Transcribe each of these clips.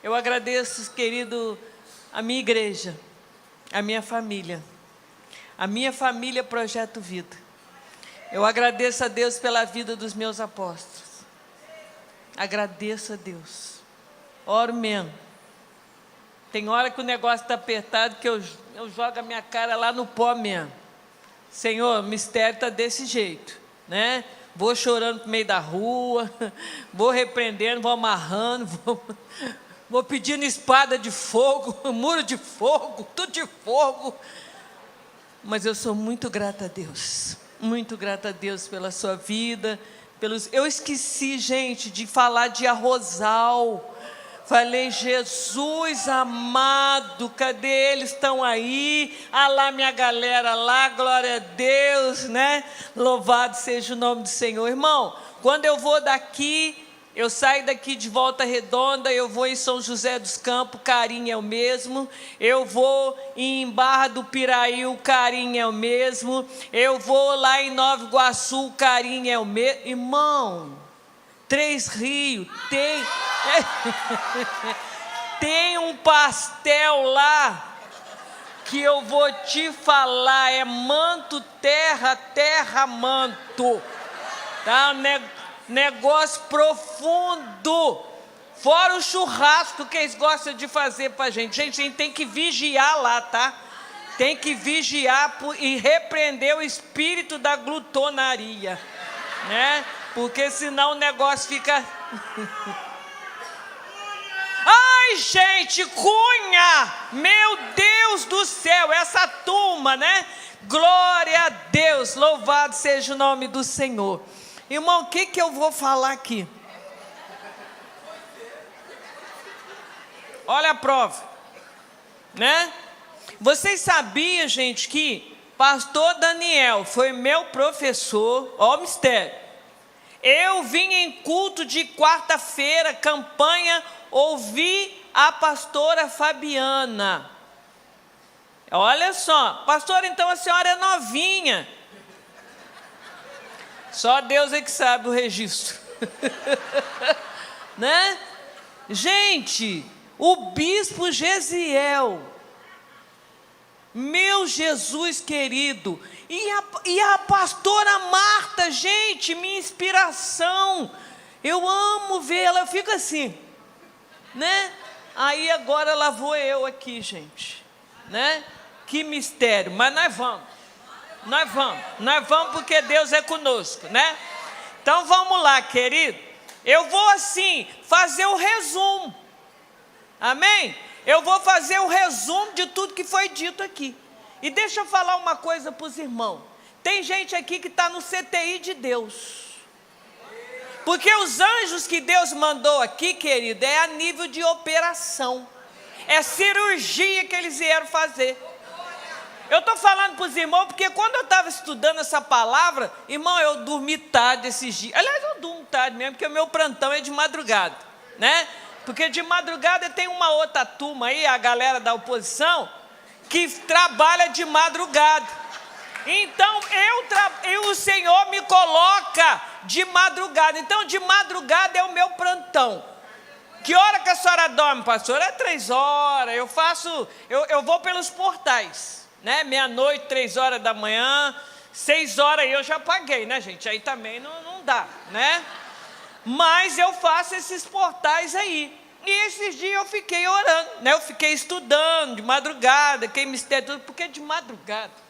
Eu agradeço, querido, a minha igreja, a minha família Projeto Vida. Eu agradeço a Deus pela vida dos meus apóstolos. Agradeço a Deus. Oro mesmo. Tem hora que o negócio está apertado, que eu jogo a minha cara lá no pó mesmo. Senhor, o mistério está desse jeito, né? Vou chorando no meio da rua, vou repreendendo, vou amarrando, vou pedindo espada de fogo, muro de fogo, tudo de fogo. Mas eu sou muito grata a Deus pela sua vida. Eu esqueci, gente, de falar de arrozal. Falei, Jesus amado, cadê eles? Estão aí, ah lá minha galera lá, glória a Deus, né? Louvado seja o nome do Senhor. Irmão, quando eu vou daqui, eu saio daqui de Volta Redonda, eu vou em São José dos Campos, carinho é o mesmo. Eu vou em Barra do Piraí, o carinho é o mesmo. Eu vou lá em Nova Iguaçu, o carinho é o mesmo. Irmão, Três Rios, tem um pastel lá, que eu vou te falar, é manto, terra, terra, manto, tá? Negócio profundo, fora o churrasco que eles gostam de fazer pra gente. Gente, a gente tem que vigiar lá, tá? Tem que vigiar e repreender o espírito da glutonaria, né? Porque senão o negócio fica... Ai, gente, Cunha! Meu Deus do céu, essa turma, né? Glória a Deus, louvado seja o nome do Senhor. Irmão, o que eu vou falar aqui? Olha a prova, né? Vocês sabiam, gente, que pastor Daniel foi meu professor, ó o mistério. Eu vim em culto de quarta-feira, campanha, ouvi a pastora Fabiana. Olha só, pastora, então a senhora é novinha. Só Deus é que sabe o registro. Né? Gente, o bispo Gesiel, meu Jesus querido, e a pastora Marta, gente, minha inspiração, eu amo vê-la, eu fico assim, né? Aí agora lá vou eu aqui, gente, né? Que mistério, mas nós vamos porque Deus é conosco, né? Então vamos lá, querido, eu vou assim, fazer o resumo, amém? Eu vou fazer o resumo de tudo que foi dito aqui. E deixa eu falar uma coisa para os irmãos. Tem gente aqui que está no CTI de Deus. Porque os anjos que Deus mandou aqui, querido, é a nível de operação. É cirurgia que eles vieram fazer. Eu estou falando para os irmãos, porque quando eu estava estudando essa palavra, irmão, eu dormi tarde esses dias. Aliás, eu durmo tarde mesmo, porque o meu plantão é de madrugada, né? Porque de madrugada tem uma outra turma aí, a galera da oposição, que trabalha de madrugada. Então, o Senhor me coloca de madrugada. Então, de madrugada é o meu plantão. Que hora que a senhora dorme, pastor? É 3 horas. Eu vou pelos portais, né? Meia-noite, 3 horas da manhã, 6 horas eu já paguei, né, gente? Aí também não dá, né? Mas eu faço esses portais aí. E esses dias eu fiquei orando, né? Eu fiquei estudando de madrugada, que mistério tudo, porque de madrugada.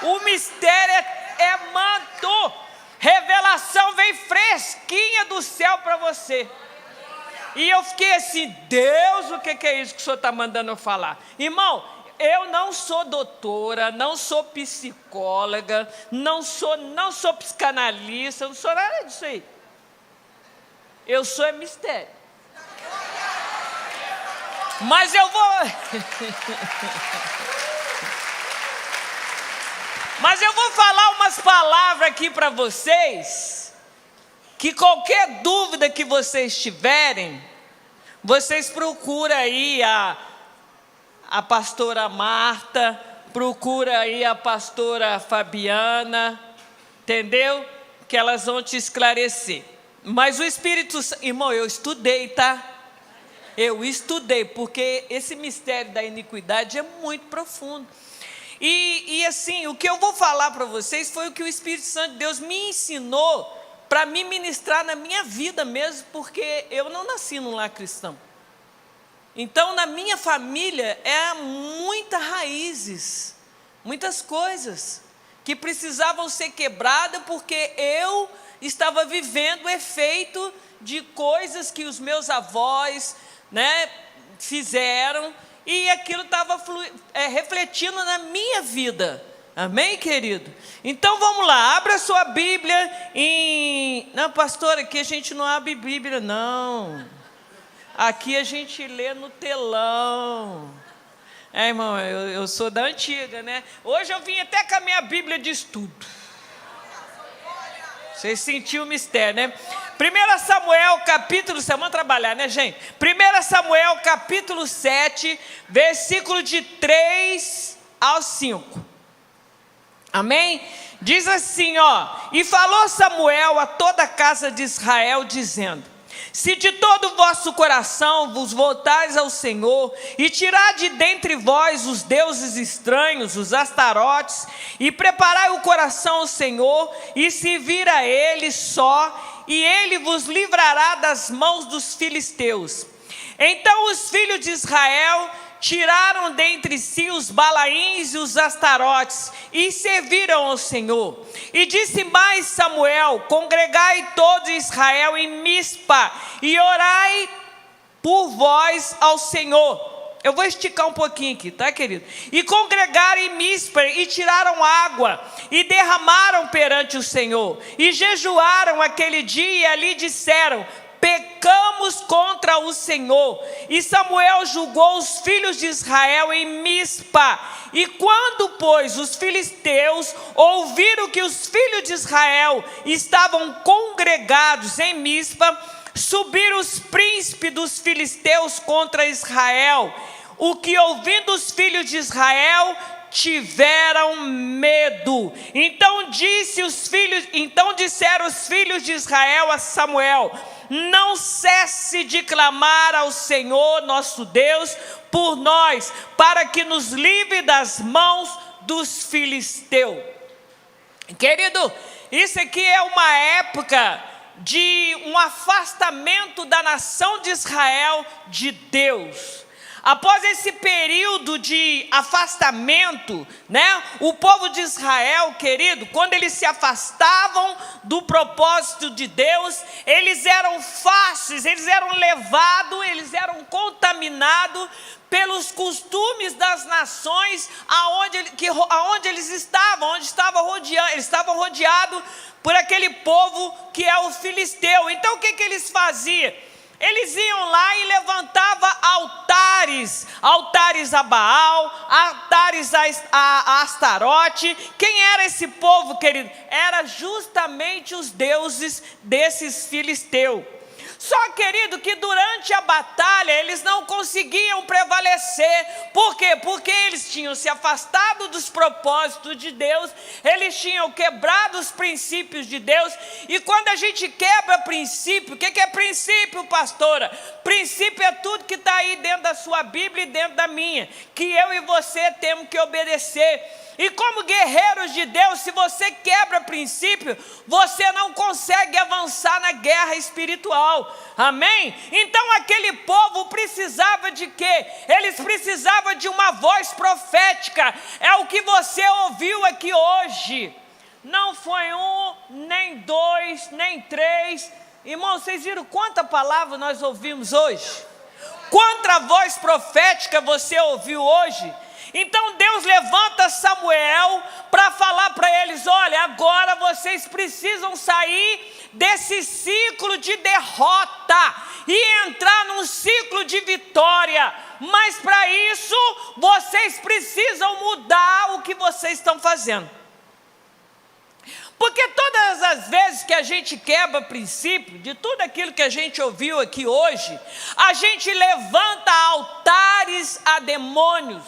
O mistério é manto. Revelação vem fresquinha do céu para você. E eu fiquei assim, Deus, o que é isso que o senhor está mandando eu falar? Irmão, eu não sou doutora, não sou psicóloga, não sou psicanalista, não sou nada disso aí. Eu sou mistério. Mas eu vou... Mas eu vou falar umas palavras aqui para vocês, que qualquer dúvida que vocês tiverem, vocês procuram aí a pastora Marta, procura aí a pastora Fabiana, entendeu? Que elas vão te esclarecer. Mas o Espírito Santo, irmão, eu estudei, tá? Eu estudei, porque esse mistério da iniquidade é muito profundo. E assim, o que eu vou falar para vocês foi o que o Espírito Santo de Deus me ensinou para me ministrar na minha vida mesmo, porque eu não nasci num lar cristão. Então, na minha família, muitas raízes, muitas coisas que precisavam ser quebradas, porque eu estava vivendo o efeito de coisas que os meus avós, né, fizeram, e aquilo estava refletindo na minha vida. Amém, querido? Então vamos lá, abra a sua Bíblia em... Não, pastor, aqui a gente não abre Bíblia, não. Aqui a gente lê no telão. Irmão, eu sou da antiga, né? Hoje eu vim até com a minha Bíblia de estudo. Vocês sentiram o mistério, né? 1 Samuel capítulo... Vamos trabalhar, né, gente? 1 Samuel capítulo 7, versículo de 3 ao 5. Amém? Diz assim, ó: E falou Samuel a toda a casa de Israel, dizendo: Se de todo o vosso coração vos voltares ao Senhor, e tirar de dentre vós os deuses estranhos, os astarotes, e preparai o coração ao Senhor, e servir a Ele só, e Ele vos livrará das mãos dos filisteus. Então os filhos de Israel tiraram dentre si os Balaíns e os Astarotes, e serviram ao Senhor. E disse mais Samuel: Congregai todo Israel em Mispa, e orai por vós ao Senhor. Eu vou esticar um pouquinho aqui, tá, querido? E congregaram em Mispa, e tiraram água, e derramaram perante o Senhor, e jejuaram aquele dia, e ali disseram: Pecamos contra o Senhor. E Samuel julgou os filhos de Israel em Mispa. E quando, pois, os filisteus ouviram que os filhos de Israel estavam congregados em Mispa, subiram os príncipes dos filisteus contra Israel, o que, ouvindo os filhos de Israel, tiveram medo. Então disseram os filhos de Israel a Samuel: Não cesse de clamar ao Senhor nosso Deus por nós, para que nos livre das mãos dos filisteus. Querido, isso aqui é uma época de um afastamento da nação de Israel de Deus. Após esse período de afastamento, né, o povo de Israel, querido, quando eles se afastavam do propósito de Deus, eles eram fáceis, eles eram levados, eles eram contaminados pelos costumes das nações aonde eles estavam, eles estavam rodeados por aquele povo que é o filisteu. Então o que eles faziam? Eles iam lá e levantavam altares a Baal, altares a Astarote. Quem era esse povo, querido? Era justamente os deuses desses filisteus. Só, querido, que durante a batalha eles não conseguiam prevalecer. Por quê? Porque eles tinham se afastado dos propósitos de Deus, eles tinham quebrado os princípios de Deus. E quando a gente quebra princípio, o que é princípio, pastora? Princípio é tudo que está aí dentro da sua Bíblia e dentro da minha, que eu e você temos que obedecer. E como guerreiros de Deus, se você quebra princípio, você não consegue avançar na guerra espiritual. Amém? Então aquele povo precisava de quê? Eles precisavam de uma voz profética. É o que você ouviu aqui hoje. Não foi um, nem dois, nem três. Irmãos, vocês viram quanta palavra nós ouvimos hoje? Quanta voz profética você ouviu hoje? Então Deus levanta Samuel para falar para eles: olha, agora vocês precisam sair desse ciclo de derrota e entrar num ciclo de vitória. Mas para isso vocês precisam mudar o que vocês estão fazendo. Porque todas as vezes que a gente quebra princípio, de tudo aquilo que a gente ouviu aqui hoje, a gente levanta altares a demônios.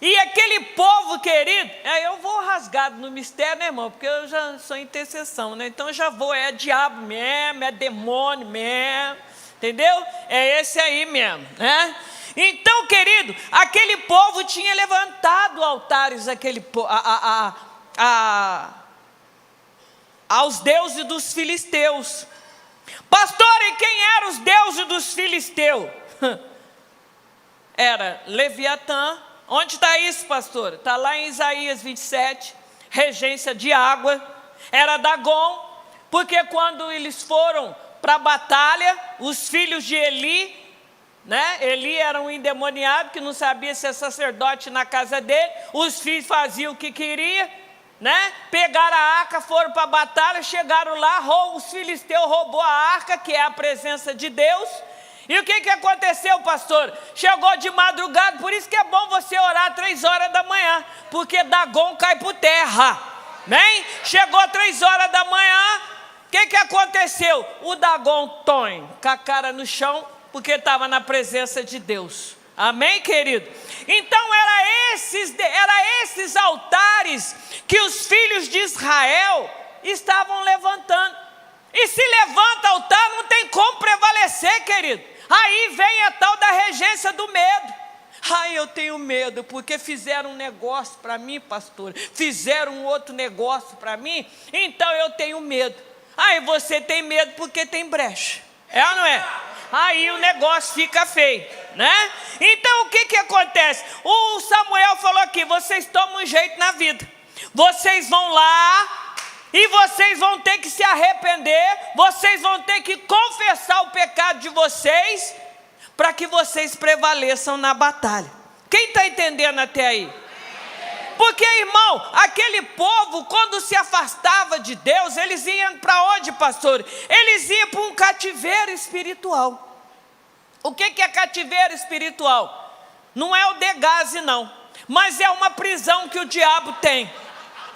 E aquele povo, querido, eu vou rasgado no mistério, né, irmão? Porque eu já sou intercessão, né? Então eu já vou, é diabo mesmo, é demônio mesmo, Entendeu? É esse aí mesmo, né? Então, querido, aquele povo tinha levantado altares aos deuses dos filisteus. Pastor, e quem eram os deuses dos filisteus? Era Leviatã. Onde está isso, pastor? Está lá em Isaías 27, regência de água. Era Dagon, porque quando eles foram para a batalha, os filhos de Eli, né? Eli era um endemoniado que não sabia ser sacerdote na casa dele. Os filhos faziam o que queria, né? Pegaram a arca, foram para a batalha, chegaram lá, os filisteus roubou a arca, que é a presença de Deus. E o que aconteceu, pastor? Chegou de madrugada, por isso que é bom você orar 3 horas da manhã, porque Dagon cai por terra, né? Chegou 3 horas da manhã, o que aconteceu? O Dagon com a cara no chão, porque estava na presença de Deus. Amém, querido? Então era esses altares que os filhos de Israel estavam levantando. E se levanta altar, não tem como prevalecer, querido. Aí vem a tal da regência do medo. Ai, eu tenho medo, porque fizeram um negócio para mim, pastor. Fizeram um outro negócio para mim, então eu tenho medo. Aí você tem medo porque tem brecha. É ou não é? Aí o negócio fica feio, né? Então o que acontece? O Samuel falou aqui, vocês tomam um jeito na vida. Vocês vão lá e vocês vão ter que se arrepender. Vocês vão ter que confessar o pecado de vocês, para que vocês prevaleçam na batalha. Quem está entendendo até aí? Porque, irmão, aquele povo, quando se afastava de Deus, eles iam para onde, pastor? Eles iam para um cativeiro espiritual. O que é cativeiro espiritual? Não é o Degase, não, mas é uma prisão que o diabo tem,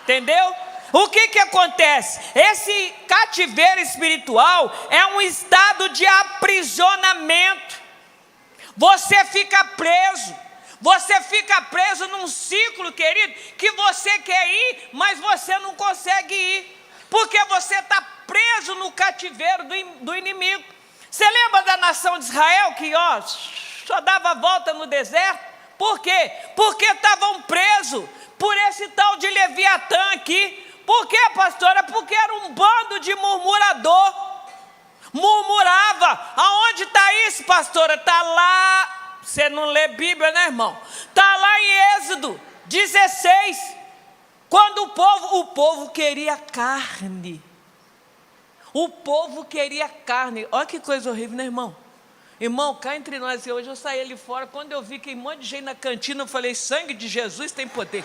entendeu? O que acontece? Esse cativeiro espiritual é um estado de aprisionamento. Você fica preso. Você fica preso num ciclo, querido, que você quer ir, mas você não consegue ir, porque você está preso no cativeiro do inimigo. Você lembra da nação de Israel que só dava volta no deserto? Por quê? Porque estavam presos por esse tal de Leviatã aqui. Por quê, pastora? Porque era um bando de murmurador. Murmurava. Aonde está isso, pastora? Está lá. Você não lê Bíblia, né, irmão? Está lá em Êxodo 16. Quando o povo queria carne. O povo queria carne. Olha que coisa horrível, né, irmão? Irmão, cá entre nós, hoje eu saí ali fora, quando eu vi que um monte de gente na cantina, eu falei, sangue de Jesus tem poder.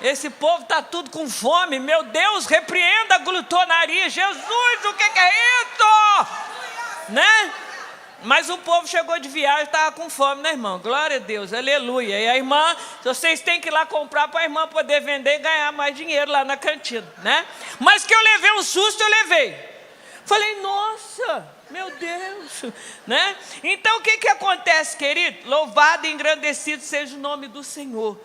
Esse povo está tudo com fome. Meu Deus, repreenda a glutonaria. Jesus, o que é isso? Né? Mas o povo chegou de viagem e estava com fome, né, irmão? Glória a Deus, aleluia. E a irmã, vocês têm que ir lá comprar para a irmã poder vender e ganhar mais dinheiro lá na cantina, né? Mas que eu levei um susto, eu levei. Falei, nossa, meu Deus, né? Então o que acontece, querido? Louvado e engrandecido seja o nome do Senhor.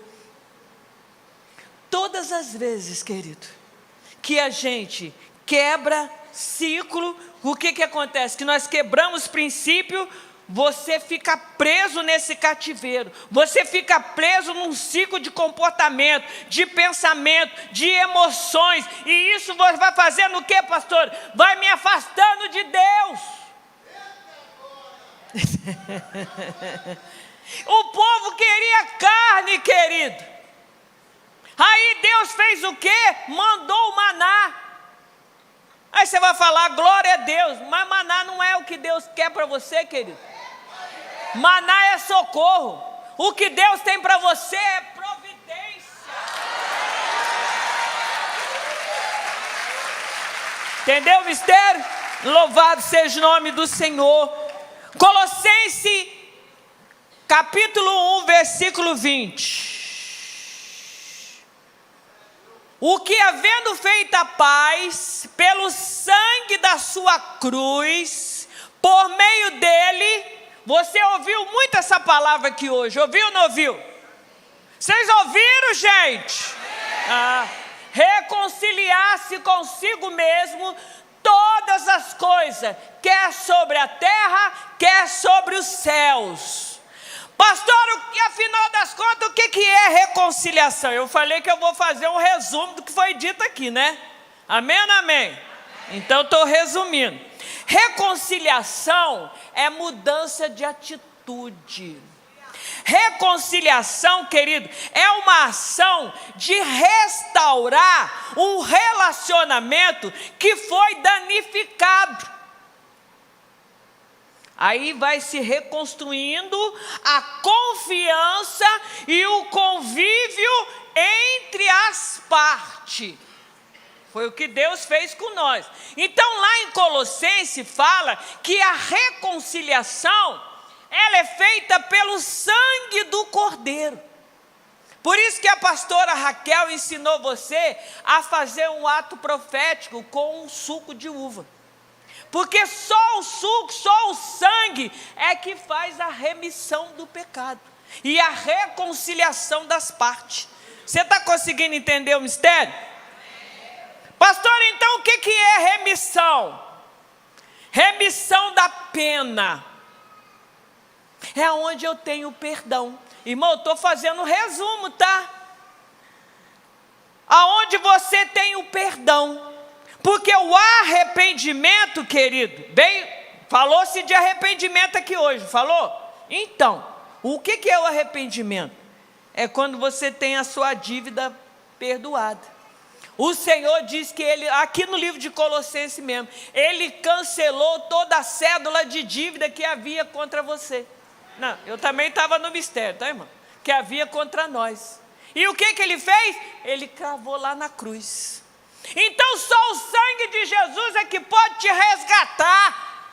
Todas as vezes, querido, que a gente quebra ciclo, o que acontece? Que nós quebramos princípio, você fica preso nesse cativeiro, você fica preso num ciclo de comportamento, de pensamento, de emoções, e isso vai fazendo o que, pastor? Vai me afastando de Deus. O povo queria carne, querido. Aí Deus fez o quê? Mandou o maná. Aí você vai falar, glória a Deus, mas maná não é o que Deus quer para você, querido. Maná é socorro. O que Deus tem para você é providência. Entendeu o mistério? Louvado seja o nome do Senhor. Colossenses capítulo 1, versículo 20. O que, havendo feito a paz pelo sangue da sua cruz, por meio dele, você ouviu muito essa palavra aqui hoje, ouviu ou não ouviu? Vocês ouviram, gente? Reconciliar-se consigo mesmo, todas as coisas, quer sobre a terra, quer sobre os céus. Pastor, e afinal das contas, o que é reconciliação? Eu falei que eu vou fazer um resumo do que foi dito aqui, né? Amém ou não amém? Então estou resumindo. Reconciliação é mudança de atitude. Reconciliação, querido, é uma ação de restaurar um relacionamento que foi danificado. Aí vai se reconstruindo a confiança e o convívio entre as partes. Foi o que Deus fez com nós. Então lá em Colossenses fala que a reconciliação, ela é feita pelo sangue do Cordeiro. Por isso que a pastora Raquel ensinou você a fazer um ato profético com um suco de uva. Porque só o suco, só o sangue é que faz a remissão do pecado e a reconciliação das partes. Você está conseguindo entender o mistério? Pastor, então o que é remissão? Remissão da pena. É onde eu tenho perdão. Irmão, eu estou fazendo um resumo, tá? Aonde você tem o perdão. Porque o arrependimento, querido, falou-se de arrependimento aqui hoje, falou? Então, o que é o arrependimento? É quando você tem a sua dívida perdoada. O Senhor diz que Ele, aqui no livro de Colossenses mesmo, Ele cancelou toda a cédula de dívida que havia contra você. Não, eu também estava no mistério, tá, irmão? Que havia contra nós. E o que Ele fez? Ele cravou lá na cruz. Então só o sangue de Jesus é que pode te resgatar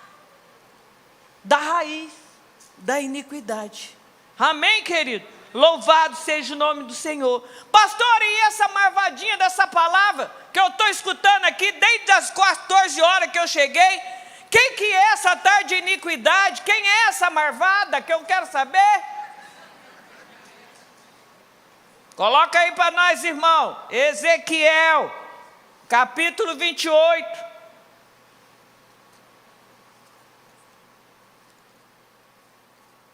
da raiz da iniquidade. Amém, querido? Louvado seja o nome do Senhor. Pastor, e essa marvadinha dessa palavra que eu estou escutando aqui desde as 14 horas que eu cheguei? Quem que é essa tarde de iniquidade? Quem é essa marvada que eu quero saber? Coloca aí para nós, irmão. Ezequiel, capítulo 28.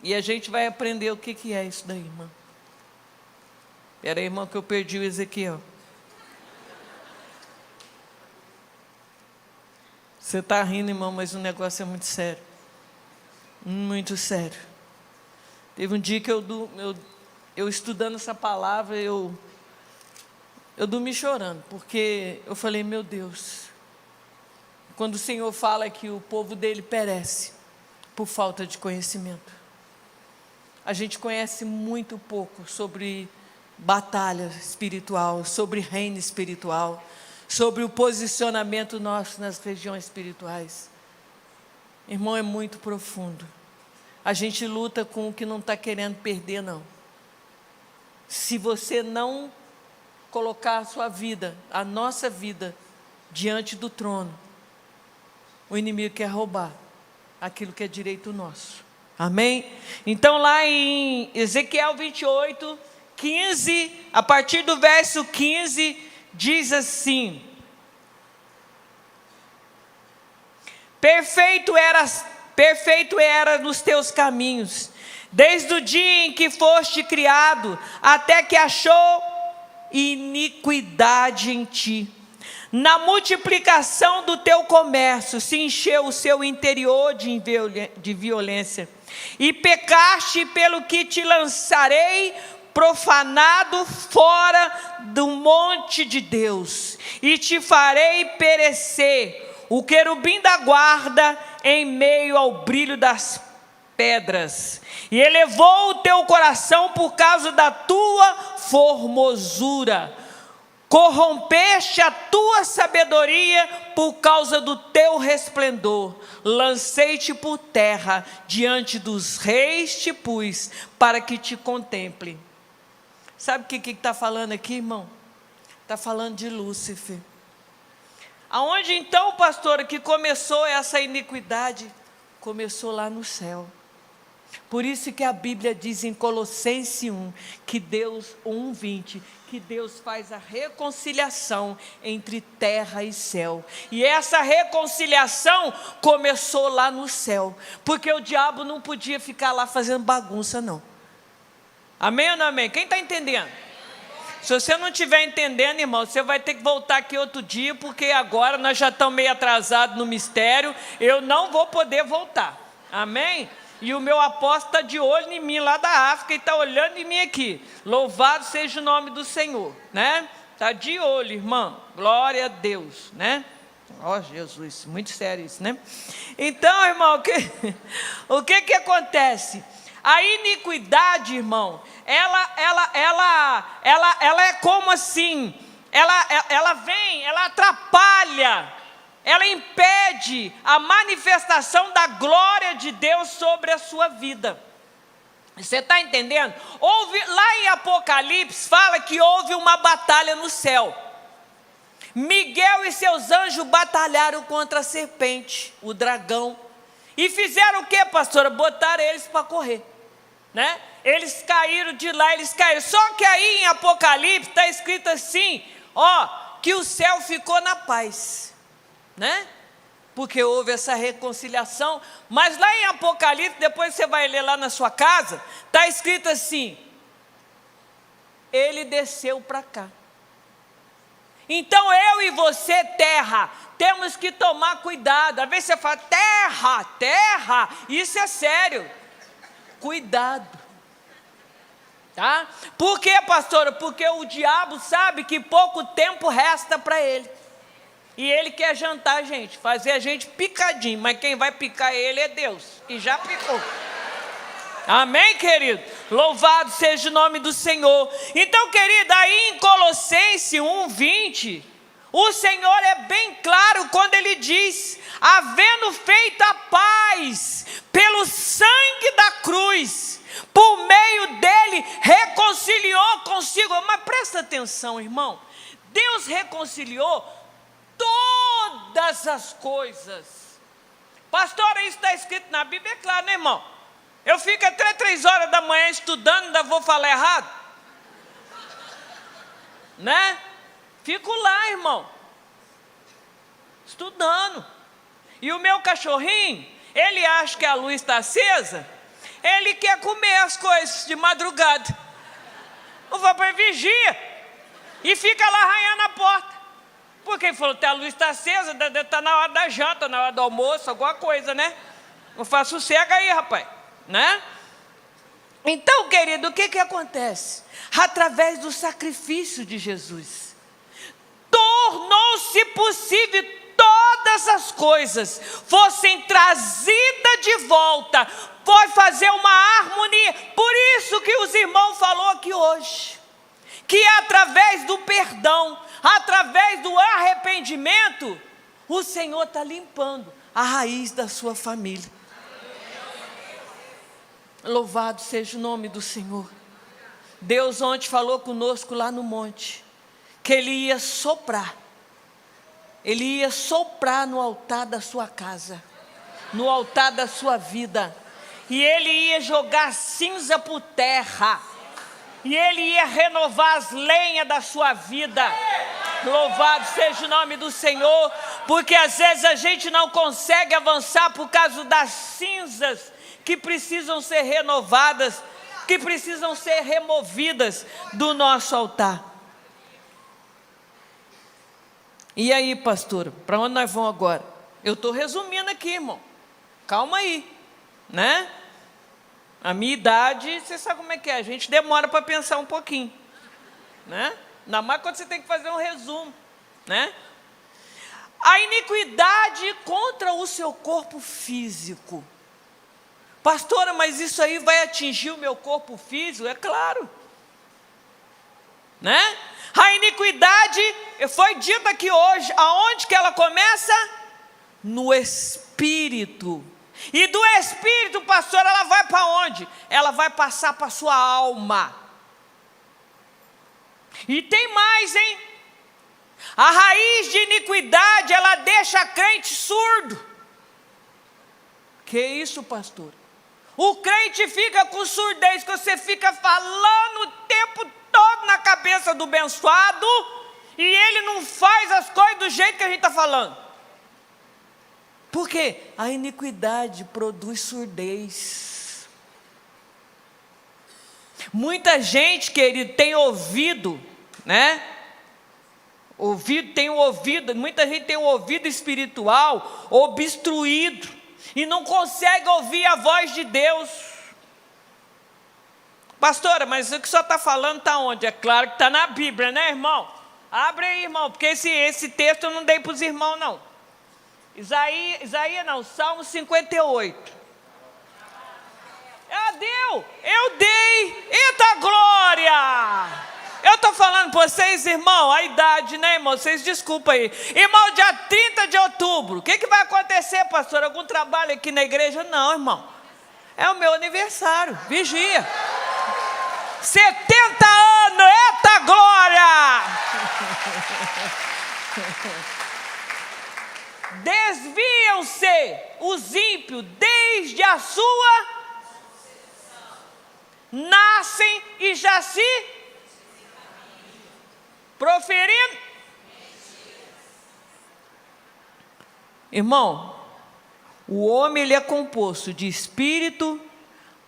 E a gente vai aprender o que é isso daí, irmão. Espera aí, irmão, que eu perdi o Ezequiel. Você está rindo, irmão, mas o negócio é muito sério. Muito sério. Teve um dia que eu estudando essa palavra, eu dormi chorando, porque eu falei, meu Deus, quando o Senhor fala que o povo dele perece por falta de conhecimento. A gente conhece muito pouco sobre batalha espiritual, sobre reino espiritual, sobre o posicionamento nosso nas regiões espirituais. Irmão, é muito profundo. A gente luta com o que não está querendo perder, não. Se você não colocar a sua vida, a nossa vida, diante do trono, o inimigo quer roubar aquilo que é direito nosso. Amém? Então lá em Ezequiel 28, 15, a partir do verso 15, diz assim: Perfeito era nos teus caminhos, desde o dia em que foste criado, até que achou iniquidade em ti. Na multiplicação do teu comércio se encheu o seu interior de violência, e pecaste, pelo que te lançarei profanado fora do monte de Deus, e te farei perecer o querubim da guarda em meio ao brilho das pedras, e elevou o teu coração por causa da tua formosura. Corrompeste a tua sabedoria por causa do teu resplendor. Lancei-te por terra, diante dos reis te pus, para que te contemple. Sabe o que está falando aqui, irmão? Está falando de Lúcifer. Aonde então, pastor, que começou essa iniquidade? Começou lá no céu. Por isso que a Bíblia diz em Colossenses 1, que Deus, 1:20, que Deus faz a reconciliação entre terra e céu. E essa reconciliação começou lá no céu, porque o diabo não podia ficar lá fazendo bagunça, não. Amém ou não amém? Quem está entendendo? Se você não estiver entendendo, irmão, você vai ter que voltar aqui outro dia, porque agora nós já estamos meio atrasados no mistério, eu não vou poder voltar. Amém? E o meu apóstolo está de olho em mim lá da África e está olhando em mim aqui. Louvado seja o nome do Senhor, né? Está de olho, irmão. Glória a Deus, né? Ó, Jesus, muito sério isso, né? Então, irmão, o que acontece? A iniquidade, irmão, ela é como assim, ela vem, ela atrapalha, ela impede a manifestação da glória de Deus sobre a sua vida. Você está entendendo? Lá em Apocalipse fala que houve uma batalha no céu. Miguel e seus anjos batalharam contra a serpente, o dragão. E fizeram o que, pastora? Botaram eles para correr, né? Eles caíram de lá, eles caíram. Só que aí em Apocalipse está escrito assim, ó, que o céu ficou na paz, né? Porque houve essa reconciliação. Mas lá em Apocalipse, depois você vai ler lá na sua casa, está escrito assim, ele desceu para cá. Então eu e você, terra, temos que tomar cuidado. Às vezes você fala, terra, isso é sério. Cuidado. Tá? Por quê, pastora? Porque o diabo sabe que pouco tempo resta para ele. E ele quer jantar a gente, fazer a gente picadinho. Mas quem vai picar ele é Deus. E já picou. Amém, querido? Louvado seja o nome do Senhor. Então, querido, aí em Colossenses 1:20, o Senhor é bem claro quando ele diz, havendo feito a paz pelo sangue da cruz, por meio dele reconciliou consigo. Mas presta atenção, irmão, Deus reconciliou todas as coisas. Pastora, isso está escrito na Bíblia, é claro, né, irmão? Eu fico até 3 horas da manhã estudando, ainda vou falar errado, né? Fico lá, irmão, estudando. E o meu cachorrinho, ele acha que a luz está acesa, ele quer comer as coisas de madrugada. Eu vou para vigia e fica lá arranhando a porta. Porque ele falou, a luz está acesa, está na hora da janta, na hora do almoço, alguma coisa, né? Eu faço sossega aí, rapaz, né? Então, querido, o que acontece? Através do sacrifício de Jesus, tornou-se possível todas as coisas fossem trazidas de volta, foi fazer uma harmonia. Por isso que os irmãos falaram aqui hoje, que através do perdão, através do arrependimento, o Senhor está limpando a raiz da sua família. Louvado seja o nome do Senhor. Deus ontem falou conosco lá no monte, que Ele ia soprar. Ele ia soprar no altar da sua casa, no altar da sua vida. E Ele ia jogar cinza por terra. E Ele ia renovar as lenhas da sua vida. Louvado seja o nome do Senhor. Porque às vezes a gente não consegue avançar por causa das cinzas que precisam ser renovadas, que precisam ser removidas do nosso altar. E aí, pastora, para onde nós vamos agora? Eu estou resumindo aqui, irmão. Calma aí, né? A minha idade, você sabe como é que é, a gente demora para pensar um pouquinho, né? Ainda mais quando você tem que fazer um resumo, né? A iniquidade contra o seu corpo físico. Pastora, mas isso aí vai atingir o meu corpo físico? É claro, né? A iniquidade foi dita aqui hoje, aonde que ela começa? No espírito. E do espírito, pastor, ela vai para onde? Ela vai passar para a sua alma. E tem mais, hein? A raiz de iniquidade, ela deixa a crente surdo. Que isso, pastor? O crente fica com surdez, que você fica falando o tempo todo na cabeça do abençoado e ele não faz as coisas do jeito que a gente está falando. Por quê? A iniquidade produz surdez. Muita gente, querido, tem ouvido, né? Muita gente tem o ouvido espiritual obstruído e não consegue ouvir a voz de Deus. Pastora, mas o que o senhor está falando está onde? É claro que está na Bíblia, né, irmão? Abre aí, irmão, porque esse texto eu não dei para os irmãos, não. Isaías não, Salmo 58. Eu dei, eita glória! Eu estou falando para vocês, irmão, a idade, né, irmão? Vocês desculpem aí. Irmão, dia 30 de outubro, o que vai acontecer, pastor? Algum trabalho aqui na igreja? Não, irmão. É o meu aniversário, vigia. 70 anos, eita glória! Desviam-se os ímpios desde a sua... Nascem e já se... proferindo. Irmão, o homem ele é composto de espírito,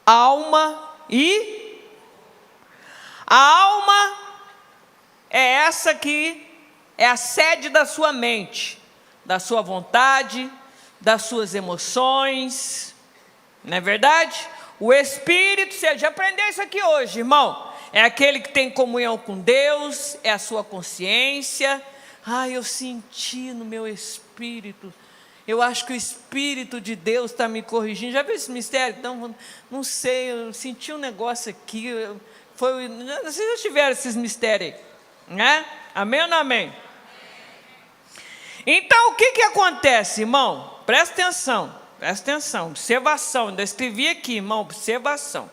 alma e... A alma é essa que é a sede da sua mente, da sua vontade, das suas emoções, não é verdade? O espírito, você já aprendeu isso aqui hoje, irmão? É aquele que tem comunhão com Deus, é a sua consciência. Eu senti no meu espírito, eu acho que o Espírito de Deus está me corrigindo. Já viu esse mistério? Então, não sei, eu senti um negócio aqui, não sei se já tiveram esses mistérios aí, né? Amém ou não amém? Então, o que acontece, irmão? Presta atenção, observação, ainda escrevi aqui, irmão, observação.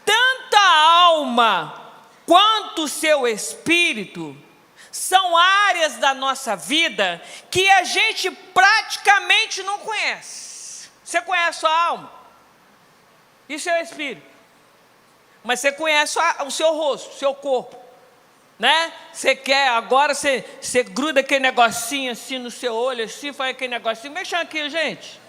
Tanto a alma quanto o seu espírito são áreas da nossa vida que a gente praticamente não conhece. Você conhece a alma e o seu espírito, mas você conhece o seu rosto, o seu corpo, né? Você quer, agora você gruda aquele negocinho assim no seu olho, assim, faz aquele negocinho, mexa aqui, gente.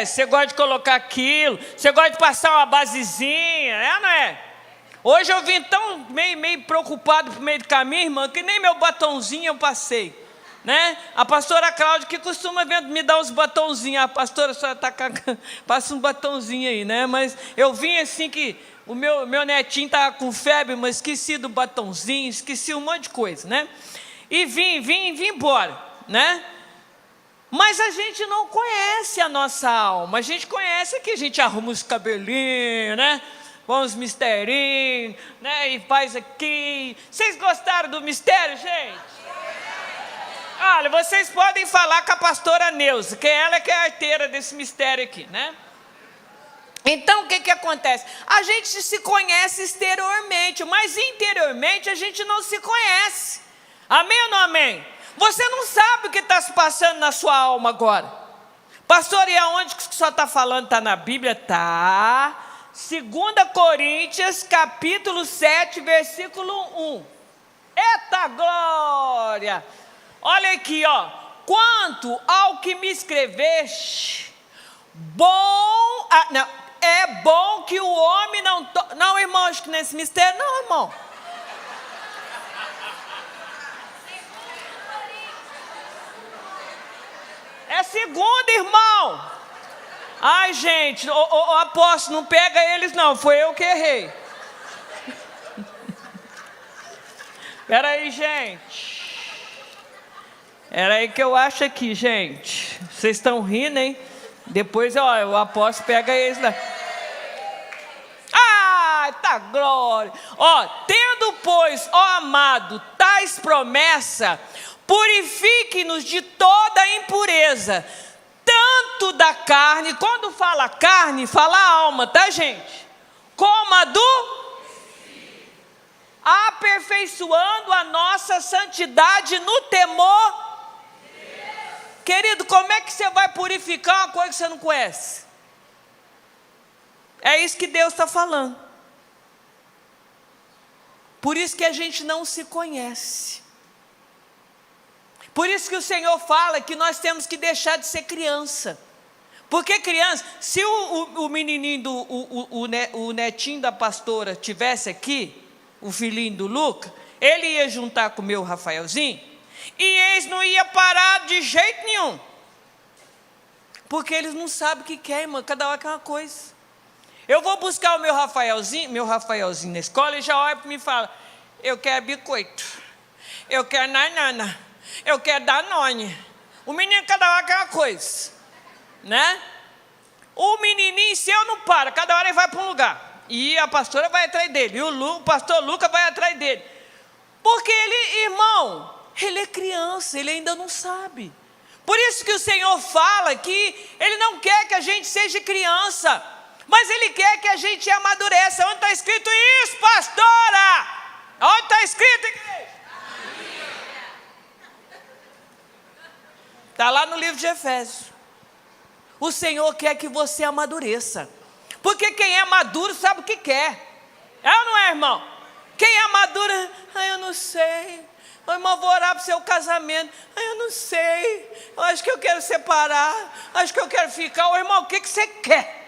Você gosta de colocar aquilo, você gosta de passar uma basezinha, não é? Hoje eu vim tão meio preocupado pro meio do caminho, irmão, que nem meu batonzinho eu passei, né? A pastora Cláudia, que costuma me dar uns batonzinhos, a pastora só passa um batonzinho aí, né? Mas eu vim assim que o meu netinho estava com febre, mas esqueci do batonzinho, esqueci um monte de coisa, né? E vim embora, né? Mas a gente não conhece a nossa alma. A gente conhece que a gente arruma os cabelinhos, né? Põe uns misterinhos, né? E faz aqui. Vocês gostaram do mistério, gente? Olha, vocês podem falar com a pastora Neuza, que ela que é a arteira desse mistério aqui, né? Então, o que acontece? A gente se conhece exteriormente, mas interiormente a gente não se conhece. Amém ou não amém? Você não sabe o que está se passando na sua alma agora. Pastor, e aonde que o senhor está falando? Está na Bíblia? Tá. 2 Coríntios, capítulo 7, versículo 1. Eita glória! Olha aqui, ó. Quanto ao que me escreveste, é bom que o homem não... Não, irmão, acho que nesse mistério, não, irmão. É segundo, irmão. Ai, gente, o apóstolo, não pega eles não, foi eu que errei. Espera aí, gente. Era aí que eu acho aqui, gente. Vocês estão rindo, hein? Depois, o apóstolo pega eles lá. Tá glória. Tendo, pois, amado, tais promessas, purifique-nos de toda impureza, tanto da carne, quando fala carne, fala alma, tá, gente? Como a do... aperfeiçoando a nossa santidade no temor. Querido, como é que você vai purificar uma coisa que você não conhece? É isso que Deus está falando. Por isso que a gente não se conhece. Por isso que o Senhor fala que nós temos que deixar de ser criança. Porque criança, se o menininho, o netinho da pastora tivesse aqui, o filhinho do Luca, ele ia juntar com o meu Rafaelzinho, e eles não iam parar de jeito nenhum. Porque eles não sabem o que quer, irmão, cada hora quer uma coisa. Eu vou buscar o meu Rafaelzinho na escola, e já olha para mim e fala, eu quero biscoito, eu quero nanana, eu quero Danone. O menino cada hora quer uma coisa, né? O menininho seu não para, cada hora ele vai para um lugar, e a pastora vai atrás dele, e o pastor Luca vai atrás dele, porque ele, irmão, ele é criança, ele ainda não sabe. Por isso que o Senhor fala que Ele não quer que a gente seja criança, mas Ele quer que a gente amadureça. Onde está escrito isso, pastora? Onde está escrito, igreja? Está lá no livro de Efésios. O Senhor quer que você amadureça, porque quem é maduro sabe o que quer. É ou não é, irmão? Quem é maduro, eu não sei. Ô, irmão, vou orar para o seu casamento. Eu não sei, eu acho que eu quero separar, acho que eu quero ficar. Ô, irmão, o que você quer?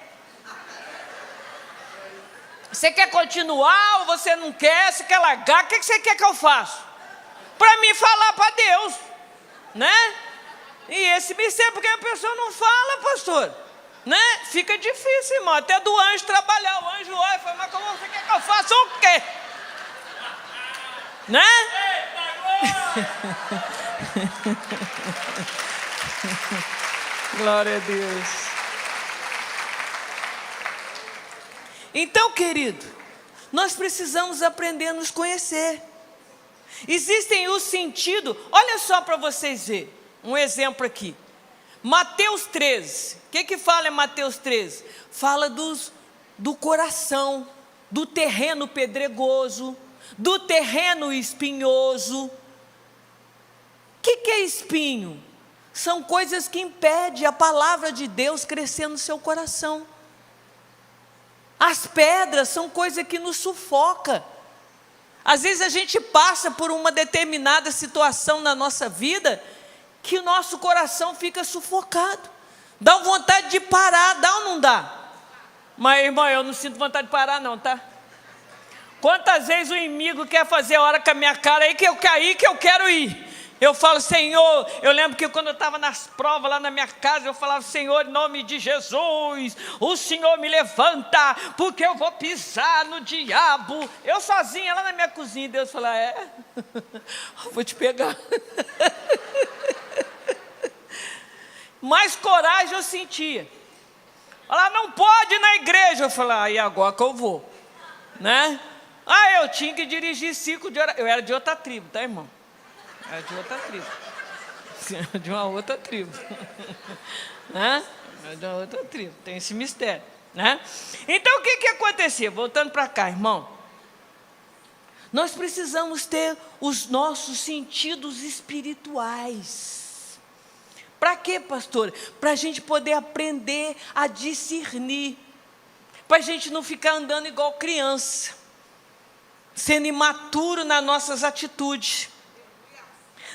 Você quer continuar ou você não quer? Você quer largar? O que você quer que eu faça? Para mim falar para Deus, né? E esse mistério, porque a pessoa não fala, pastor, né? Fica difícil, irmão, até do anjo trabalhar. O anjo olha e fala, mas como você quer que eu faça o quê? Né? Glória a Deus. Então, querido, nós precisamos aprender a nos conhecer. Existem os sentidos. Olha só para vocês verem um exemplo aqui. Mateus 13. O que fala em Mateus 13? Fala do coração, do terreno pedregoso, do terreno espinhoso. O que é espinho? São coisas que impedem a palavra de Deus crescer no seu coração. As pedras são coisas que nos sufocam. Às vezes a gente passa por uma determinada situação na nossa vida que o nosso coração fica sufocado. Dá vontade de parar, dá ou não dá? Mas, irmão, eu não sinto vontade de parar não, tá? Quantas vezes o inimigo quer fazer hora com a minha cara aí que eu quero ir. Eu falo, Senhor, eu lembro que quando eu estava nas provas lá na minha casa, eu falava, Senhor, em nome de Jesus, o Senhor me levanta, porque eu vou pisar no diabo. Eu sozinha lá na minha cozinha, Deus falou, eu vou te pegar. Mais coragem eu sentia. Falar, não pode ir na igreja. Eu falei, e agora que eu vou? Né? Eu tinha que dirigir ciclo de oração. Eu era de outra tribo, tá, irmão? Era de outra tribo. De uma outra tribo. Né? Era de uma outra tribo. Tem esse mistério. Né? Então, o que acontecia? Voltando para cá, irmão. Nós precisamos ter os nossos sentidos espirituais. Para quê, pastor? Para a gente poder aprender a discernir. Para a gente não ficar andando igual criança. Sendo imaturo nas nossas atitudes.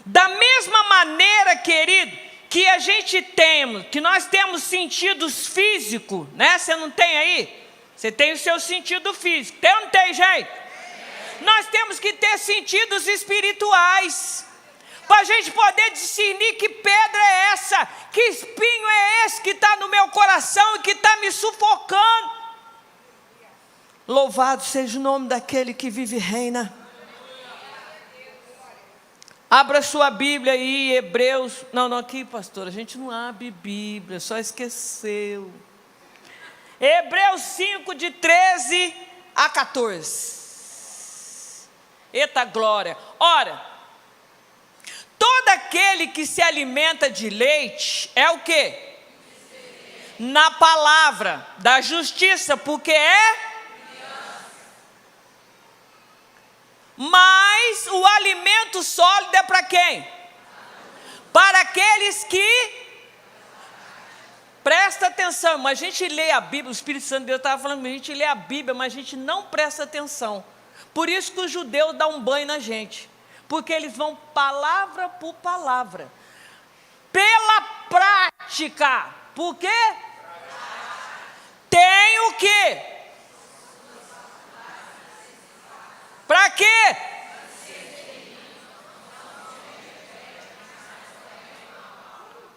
Da mesma maneira, querido, que a gente tem, que nós temos sentidos físicos, né? Você não tem aí? Você tem o seu sentido físico. Tem ou não tem, gente? Nós temos que ter sentidos espirituais. Para a gente poder discernir que pedra é essa, que espinho é esse que está no meu coração e que está me sufocando. Louvado seja o nome daquele que vive e reina. Abra sua Bíblia aí, Hebreus. Não, aqui, pastor, a gente não abre Bíblia, só esqueceu. Hebreus 5, de 13 a 14. Eita glória. Ora, todo aquele que se alimenta de leite é o quê? Na palavra da justiça, porque é. Mas o alimento sólido é para quem? Para aqueles que presta atenção, mas a gente lê a Bíblia, o Espírito Santo de Deus estava falando, a gente lê a Bíblia, mas a gente não presta atenção. Por isso que os judeus dão um banho na gente, porque eles vão palavra por palavra, pela prática. Por quê? Tem o quê? Para quê?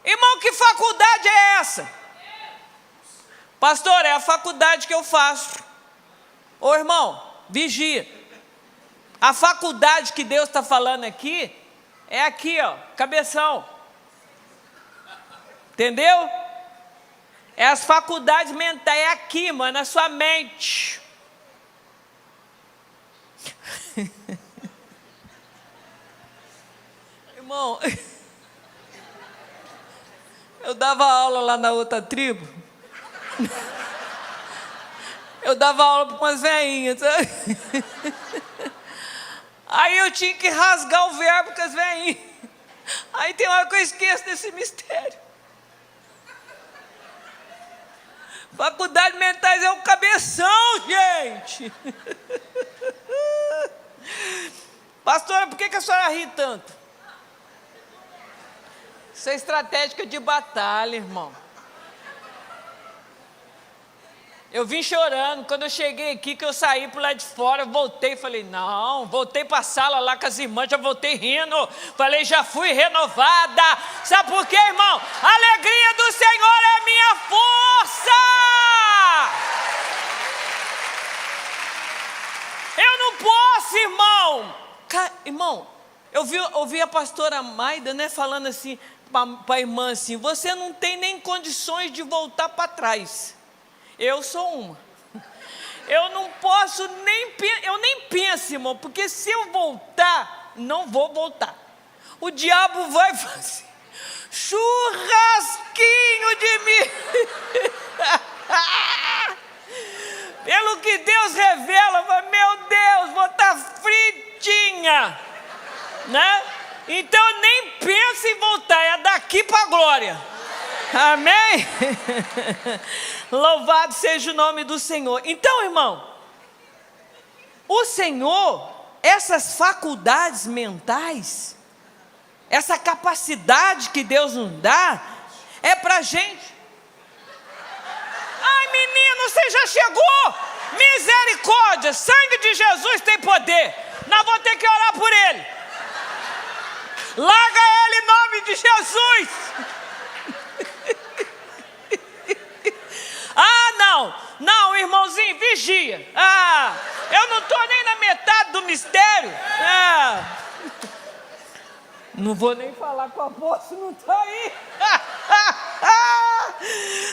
Irmão, que faculdade é essa? Pastor, é a faculdade que eu faço. Ô irmão, vigia. A faculdade que Deus está falando aqui, é aqui, ó, cabeção. Entendeu? É as faculdades mentais, é aqui, mano, na sua mente. Irmão, eu dava aula lá na outra tribo. Eu dava aula para umas veinhas, sabe? Aí eu tinha que rasgar o verbo com as veinhas. Aí tem hora que eu esqueço desse mistério. Faculdade mentais é um cabeção, gente. Pastora, por que a senhora ri tanto? Isso é estratégia de batalha, irmão. Eu vim chorando, quando eu cheguei aqui, que eu saí por lá de fora, eu voltei, falei, não, voltei para a sala lá com as irmãs, já voltei rindo, falei, já fui renovada. Sabe por quê, irmão? A alegria do Senhor é minha força. Eu não posso, irmão. Irmão, eu ouvi a pastora Maida, né, falando assim, para a irmã assim, você não tem nem condições de voltar para trás. Eu sou uma. Eu não posso eu nem penso, irmão, porque se eu voltar, não vou voltar. O diabo vai fazer churrasquinho de mim. Pelo que Deus revela, meu Deus, vou estar fritinha, né? Então eu nem penso em voltar, é daqui para a glória. Amém? Louvado seja o nome do Senhor. Então, irmão, o Senhor, essas faculdades mentais, essa capacidade que Deus nos dá, é para gente. Ai, menino, você já chegou? Misericórdia, sangue de Jesus tem poder. Nós vamos ter que orar por ele. Larga ele em nome de Jesus. Não, irmãozinho, vigia. Eu não estou nem na metade do mistério. Não vou nem falar com o apóstolo, não está aí.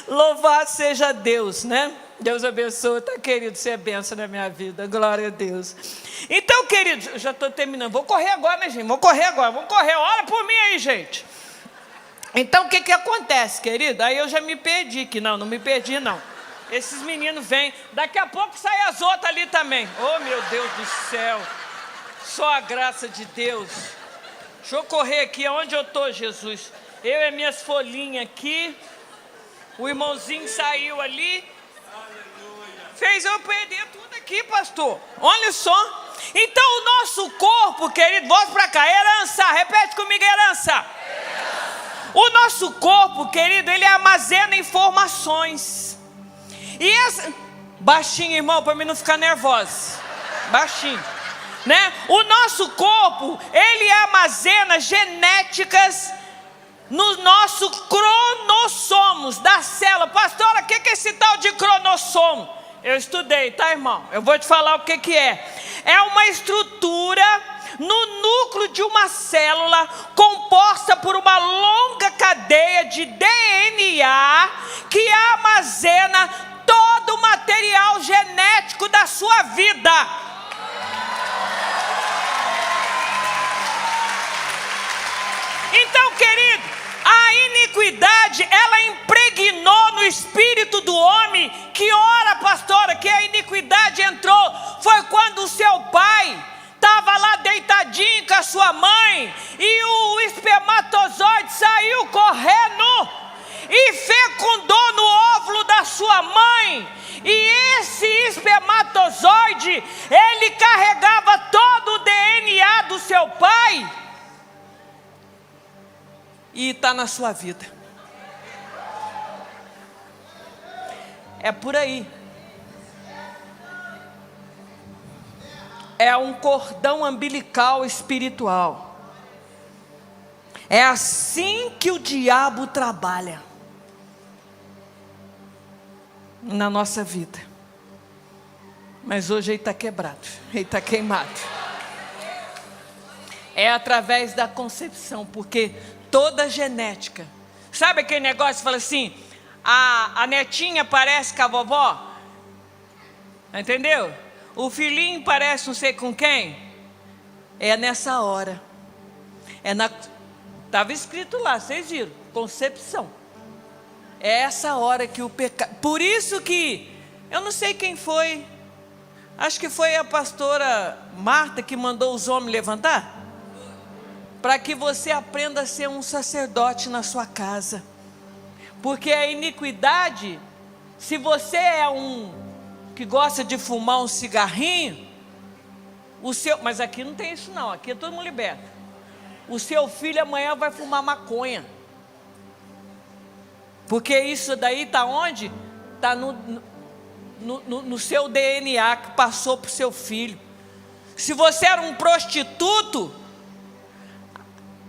Louvado seja Deus, né? Deus abençoe, tá, querido? Você é bênção na minha vida, glória a Deus. Então, queridos, eu já estou terminando. Vou correr agora, né, gente? Vamos correr. Ora por mim aí, gente. Então, o que acontece, querido? Aí eu já me perdi, que não me perdi, não. Esses meninos vêm, daqui a pouco saem as outras ali também. Oh, meu Deus do céu, só a graça de Deus. Deixa eu correr aqui, aonde eu estou, Jesus? Eu e minhas folhinhas aqui. O irmãozinho saiu ali. Fez eu perder tudo aqui, pastor. Olha só. Então o nosso corpo, querido, volta para cá, herança, repete comigo, herança. O nosso corpo, querido, ele armazena informações. E essa... Baixinho, irmão, para mim não ficar nervosa. Baixinho, né? O nosso corpo, ele armazena genéticas no nosso cronossomos da célula. Pastora, o que é esse tal de cromossomo? Eu estudei, tá, irmão? Eu vou te falar o que é. É uma estrutura no núcleo de uma célula composta por uma longa cadeia de DNA que armazena todo o material genético da sua vida. Então, querido, a iniquidade, ela impregnou no espírito do homem. Que hora, pastora, que a iniquidade entrou? Foi quando o seu pai estava lá deitadinho com a sua mãe e o espermatozoide saiu correndo. e fecundou no óvulo da sua mãe. E esse espermatozoide, ele carregava todo o DNA do seu pai. E está na sua vida. É por aí. É um cordão umbilical espiritual. É assim que o diabo trabalha na nossa vida. Mas hoje ele está quebrado, ele está queimado. É através da concepção, porque toda genética, sabe aquele negócio que fala assim, a netinha parece com a vovó, entendeu? O filhinho parece não sei com quem. É nessa hora, estava escrito lá, vocês viram, concepção. É essa hora que o pecado, por isso que, eu não sei quem foi, acho que foi a pastora Marta que mandou os homens levantar, para que você aprenda a ser um sacerdote na sua casa, porque a iniquidade, se você é um que gosta de fumar um cigarrinho, mas aqui não tem isso não, aqui é todo mundo liberto, o seu filho amanhã vai fumar maconha, porque isso daí está onde? Está no seu DNA que passou para o seu filho. Se você era um prostituto,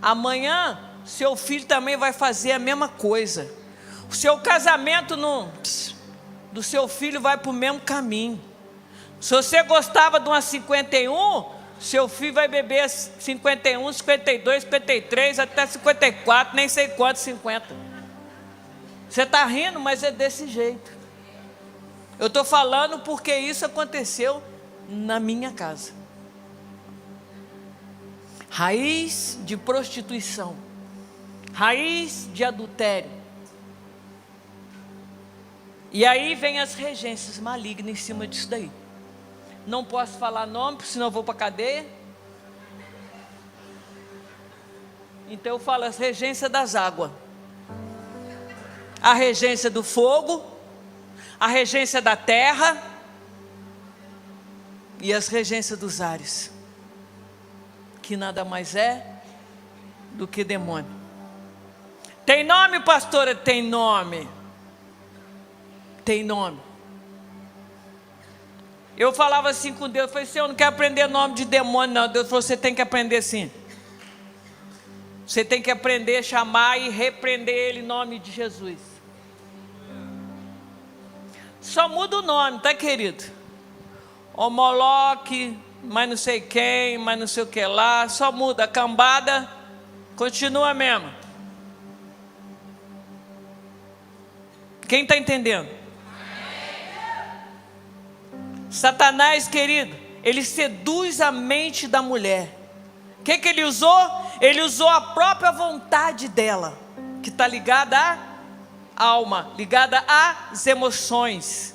amanhã seu filho também vai fazer a mesma coisa. O seu casamento do seu filho vai para o mesmo caminho. Se você gostava de uma 51, seu filho vai beber 51, 52, 53, até 54, nem sei quanto, 50. Você está rindo, mas é desse jeito. Eu estou falando porque isso aconteceu na minha casa. Raiz de prostituição, raiz de adultério. E aí vem as regências malignas em cima disso daí. Não posso falar nome, senão eu vou para a cadeia. Então eu falo as regências das águas. A regência do fogo, a regência da terra e as regências dos ares, que nada mais é do que demônio. Tem nome, pastora? Tem nome. Tem nome. Eu falava assim com Deus, eu falei, Senhor, eu não quero aprender nome de demônio não. Deus falou, você tem que aprender sim. Você tem que aprender a chamar e repreender ele em nome de Jesus. Só muda o nome, tá, querido? Homoloque, mas não sei quem, mas não sei o que lá. Só muda, a cambada continua mesmo. Quem está entendendo? Satanás, querido, ele seduz a mente da mulher. O que ele usou? Ele usou a própria vontade dela, que está ligada à alma, ligada às emoções.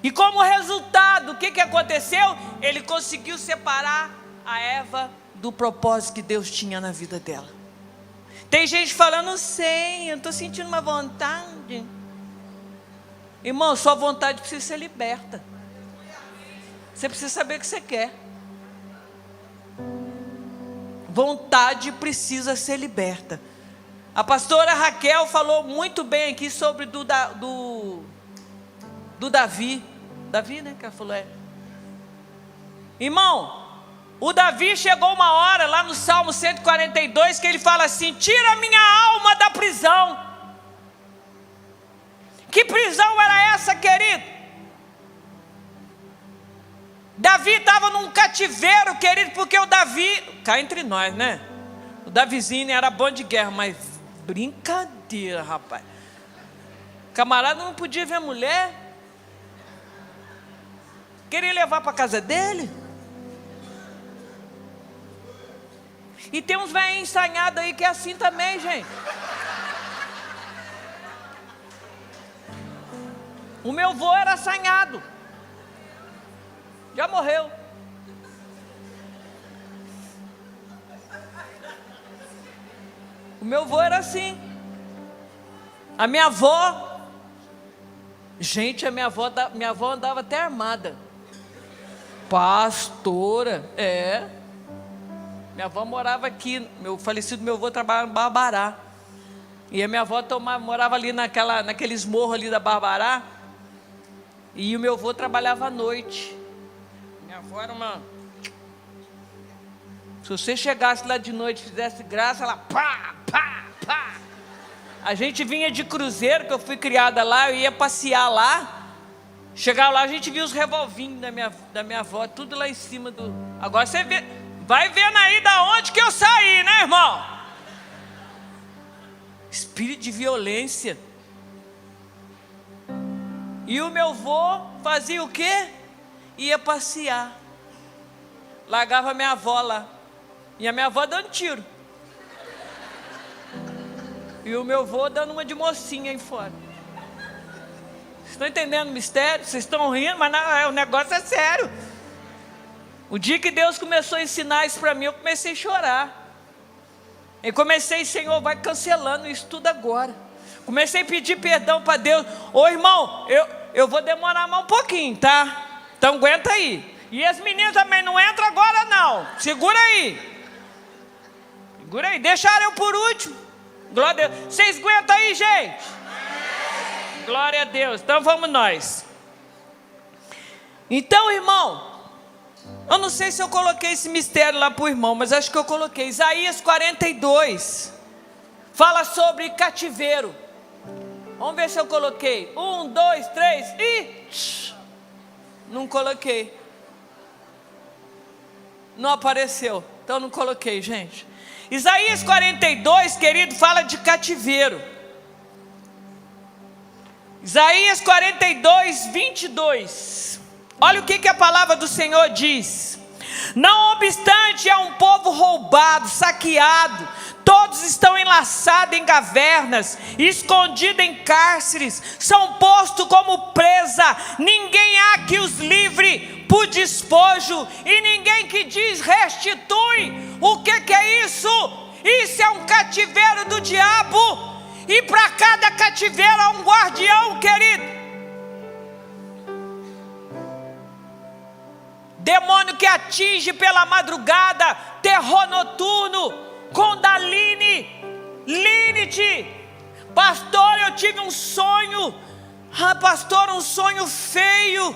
E como resultado, o que aconteceu? Ele conseguiu separar a Eva do propósito que Deus tinha na vida dela. Tem gente falando, não sei, eu estou sentindo uma vontade. Irmão, sua vontade precisa ser liberta. Você precisa saber o que você quer. Vontade precisa ser liberta. A pastora Raquel falou muito bem aqui sobre do Davi. Davi, né, que ela falou, Irmão, o Davi chegou uma hora lá no Salmo 142 que ele fala assim, tira minha alma da prisão. Que prisão era essa, querido? Davi estava num cativeiro, querido, porque o Davi, cá entre nós, né? O Davizinho era bom de guerra, mas brincadeira, rapaz. Camarada não podia ver a mulher. Queria levar para casa dele. E tem uns velhinhos ensanhados aí que é assim também, gente. O meu vô era assanhado. Já morreu. O meu vô era assim. A minha avó, gente, a minha avó andava até armada. Pastora, minha avó morava aqui, meu avô trabalhava em Barbará. E a minha avó morava ali naqueles morros ali da Barbará. E o meu avô trabalhava à noite. Minha avó era uma... Se você chegasse lá de noite e fizesse graça, ela pá, pá, pá. A gente vinha de cruzeiro, que eu fui criada lá, eu ia passear lá. Chegava lá, a gente via os revolvinhos da minha avó, tudo lá em cima do... Agora você vai vendo aí da onde que eu saí, né, irmão? Espírito de violência. E o meu avô fazia o quê? Ia passear. Largava a minha avó lá. E a minha avó dando tiro. E o meu avô dando uma de mocinha aí fora. Vocês estão entendendo o mistério? Vocês estão rindo, mas não, o negócio é sério. O dia que Deus começou a ensinar isso para mim, eu comecei a chorar. Eu comecei, Senhor, vai cancelando isso tudo agora. Comecei a pedir perdão para Deus. Ô irmão, eu vou demorar mais um pouquinho, tá? Então aguenta aí. E as meninas também não entram agora não. Segura aí. Segura aí, deixaram eu por último. Glória a Deus. Vocês aguentam aí, gente? Glória a Deus. Então vamos nós. Então, irmão, eu não sei se eu coloquei esse mistério lá para o irmão, mas acho que eu coloquei. Isaías 42 fala sobre cativeiro. Vamos ver se eu coloquei. 1, 2, 3 e... Não coloquei. Não apareceu. Então não coloquei, gente. Isaías 42, querido, fala de cativeiro. Isaías 42, 22. Olha o que a palavra do Senhor diz. Não obstante, é um povo roubado, saqueado. Todos estão enlaçados em cavernas, escondidos em cárceres. São postos como presa. Ninguém há que os livre por despojo. E ninguém que diz restitui. O que é isso? Isso é um cativeiro do diabo. E para cada cativeiro há um guardião, querido. Demônio que atinge pela madrugada, terror noturno, Kundalini, Linity. Pastor, eu tive um sonho. Pastor, um sonho feio.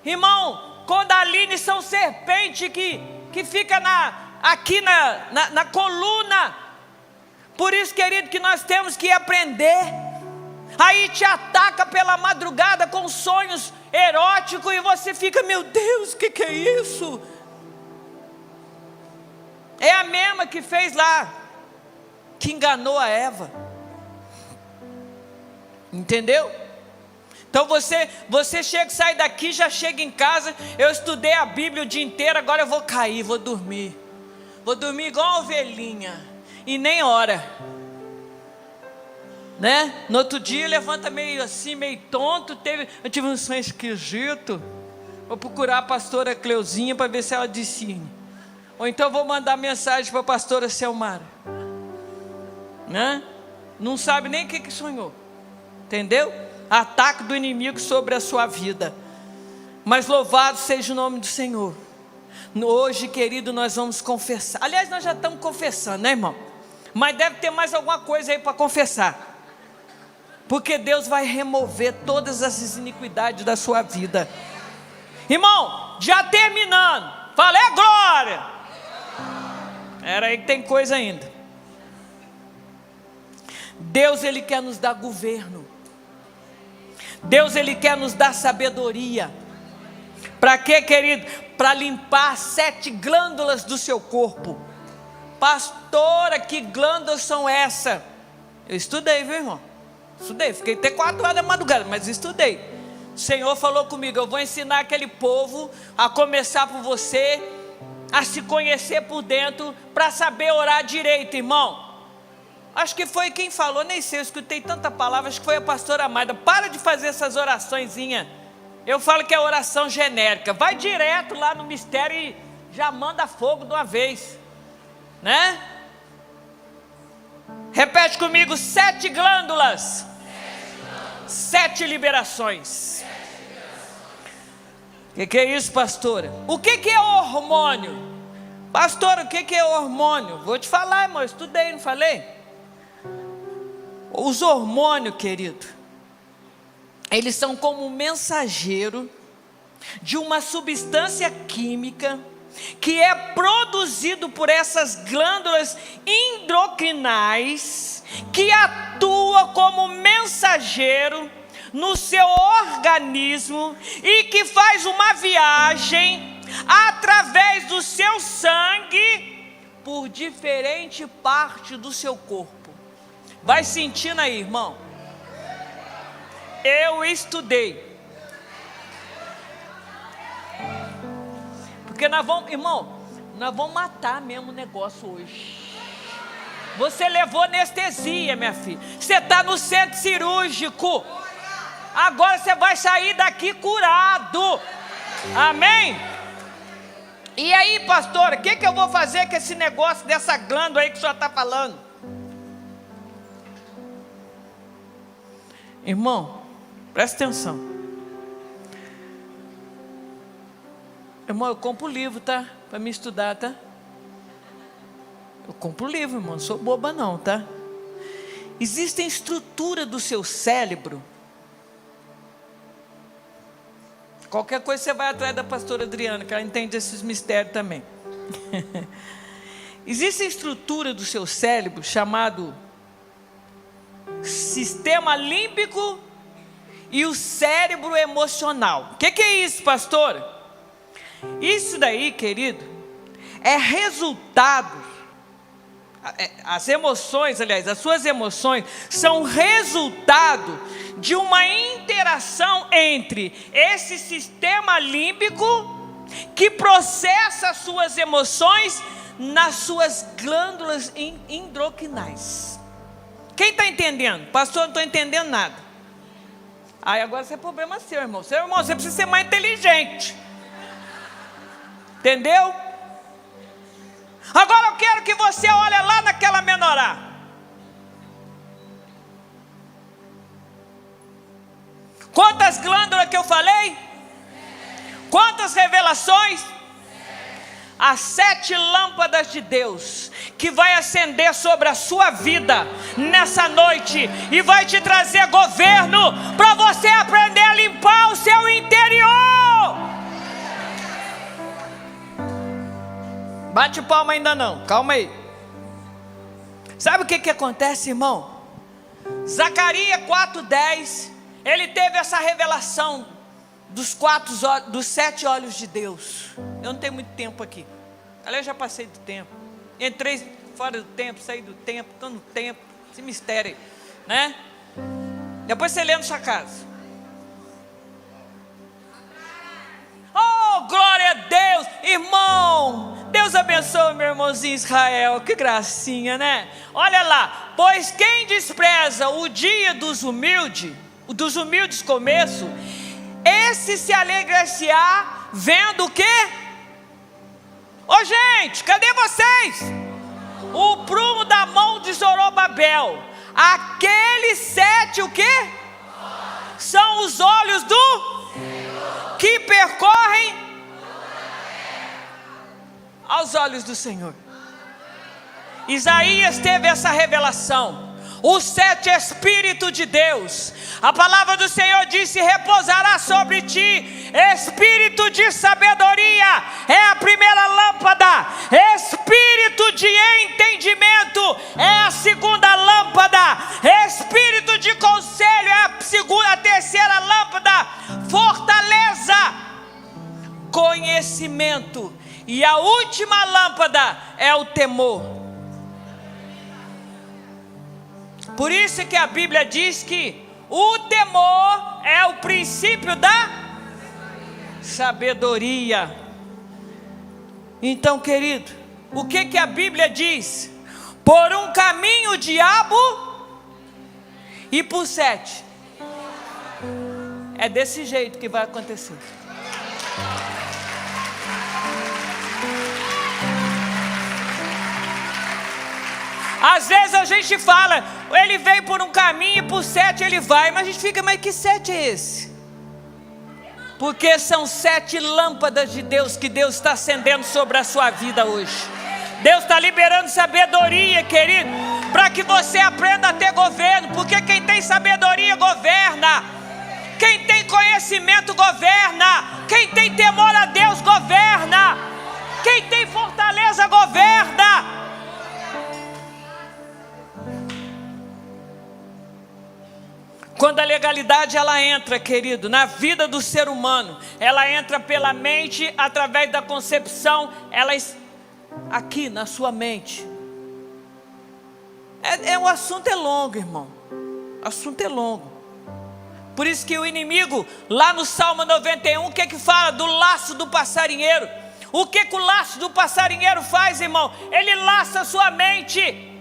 Irmão, Kundalini são serpentes que fica aqui na coluna. Por isso, querido, que nós temos que aprender. Aí te ataca pela madrugada com sonhos eróticos e você fica, meu Deus, o que é isso? É a mesma que fez lá, que enganou a Eva. Entendeu? Então você chega, sai daqui, já chega em casa. Eu estudei a Bíblia o dia inteiro, agora eu vou cair, vou dormir. Vou dormir igual uma ovelhinha. E nem hora. Né? No outro dia levanta meio assim, meio tonto. Eu tive um sonho esquisito. Vou procurar a pastora Cleuzinha para ver se ela discerne. Ou então vou mandar mensagem para a pastora Selmara. Né? Não sabe nem o que sonhou. Entendeu? Ataque do inimigo sobre a sua vida. Mas louvado seja o nome do Senhor. Hoje, querido, nós vamos confessar. Aliás, nós já estamos confessando, né, irmão? Mas deve ter mais alguma coisa aí para confessar. Porque Deus vai remover todas essas iniquidades da sua vida. Irmão, já terminando. Fala, é glória. Era aí que tem coisa ainda. Deus, Ele quer nos dar governo. Deus, Ele quer nos dar sabedoria. Para quê, querido? Para limpar 7 glândulas do seu corpo. Pastora, que glândulas são essas? Eu estudei, viu, irmão? Estudei, fiquei até 4 horas da madrugada, mas estudei. O Senhor falou comigo, eu vou ensinar aquele povo a começar por você, a se conhecer por dentro, para saber orar direito, irmão. Acho que foi quem falou, nem sei, eu escutei tanta palavra, acho que foi a pastora Amada. Para de fazer essas oraçõezinhas. Eu falo que é oração genérica. Vai direto lá no mistério e já manda fogo de uma vez. Né? Repete comigo: 7 glândulas. 7 liberações. O que é isso, pastora? O que é hormônio? Pastora, o que é hormônio? Vou te falar, irmão, eu estudei, não falei? Os hormônios, querido, eles são como um mensageiro de uma substância química que é produzido por essas glândulas endocrinais, que atua como mensageiro no seu organismo e que faz uma viagem através do seu sangue por diferente parte do seu corpo. Vai sentindo aí, irmão? Eu estudei. Porque nós vamos, irmão, nós vamos matar mesmo o negócio hoje. Você levou anestesia, minha filha. Você está no centro cirúrgico. Agora você vai sair daqui curado. Amém? E aí, pastora, o que eu vou fazer com esse negócio dessa glândula aí que o senhor está falando? Irmão, presta atenção. Irmão, eu compro livro, tá? Para me estudar, tá? Eu compro livro, irmão, não sou boba não, tá? Existe a estrutura do seu cérebro. Qualquer coisa você vai atrás da pastora Adriana, que ela entende esses mistérios também. Existe a estrutura do seu cérebro chamado sistema límbico e o cérebro emocional. O que é isso, pastora? Isso daí, querido, é resultado. As emoções, aliás, as suas emoções são resultado de uma interação entre esse sistema límbico que processa as suas emoções nas suas glândulas endocrinais. Quem está entendendo? Pastor, não estou entendendo nada. Aí agora isso é problema seu, irmão. Seu irmão, você precisa ser mais inteligente. Entendeu? Agora eu quero que você olhe lá naquela menorá. Quantas glândulas que eu falei? Quantas revelações? As 7 lâmpadas de Deus que vai acender sobre a sua vida nessa noite e vai te trazer governo para você aprender a limpar o seu interior. Bate palma ainda não, calma aí. Sabe o que acontece, irmão? Zacarias 4:10, ele teve essa revelação dos 7 olhos de Deus. Eu não tenho muito tempo aqui. Aliás, eu já passei do tempo. Entrei fora do tempo, saí do tempo, estou no tempo. Esse mistério aí, né? Depois você lê na sua casa. Oh, glória a Deus, irmão. Deus abençoe meu irmãozinho Israel. Que gracinha, né? Olha lá. Pois quem despreza o dia dos humildes começo, esse se alegrar-se-á vendo o quê? Ô gente, cadê vocês? O prumo da mão de Zorobabel. Aqueles 7 o quê? São os olhos do Senhor, que percorrem aos olhos do Senhor. Isaías teve essa revelação. Os 7 Espíritos de Deus, a palavra do Senhor disse: repousará sobre ti espírito de sabedoria, é a primeira lâmpada. Espírito de entendimento é a segunda lâmpada. Espírito de conselho é a terceira lâmpada. Fortaleza, conhecimento, e a última lâmpada é o temor. Por isso que a Bíblia diz que o temor é o princípio da sabedoria. Então, querido, o que a Bíblia diz? Por um caminho o diabo e por 7. É desse jeito que vai acontecer. Às vezes a gente fala, ele veio por um caminho e por 7 ele vai, mas a gente fica, mas que 7 é esse? Porque são 7 lâmpadas de Deus que Deus está acendendo sobre a sua vida hoje. Deus está liberando sabedoria, querido, para que você aprenda a ter governo, porque quem tem sabedoria governa, quem tem conhecimento governa, quem tem temor a Deus governa, quem tem fortaleza governa. Quando a legalidade ela entra, querido, na vida do ser humano, ela entra pela mente, através da concepção, ela aqui na sua mente. O assunto é longo, irmão. O assunto é longo. Por isso que o inimigo, lá no Salmo 91, o que fala? Do laço do passarinheiro. O que o laço do passarinheiro faz, irmão? Ele laça a sua mente,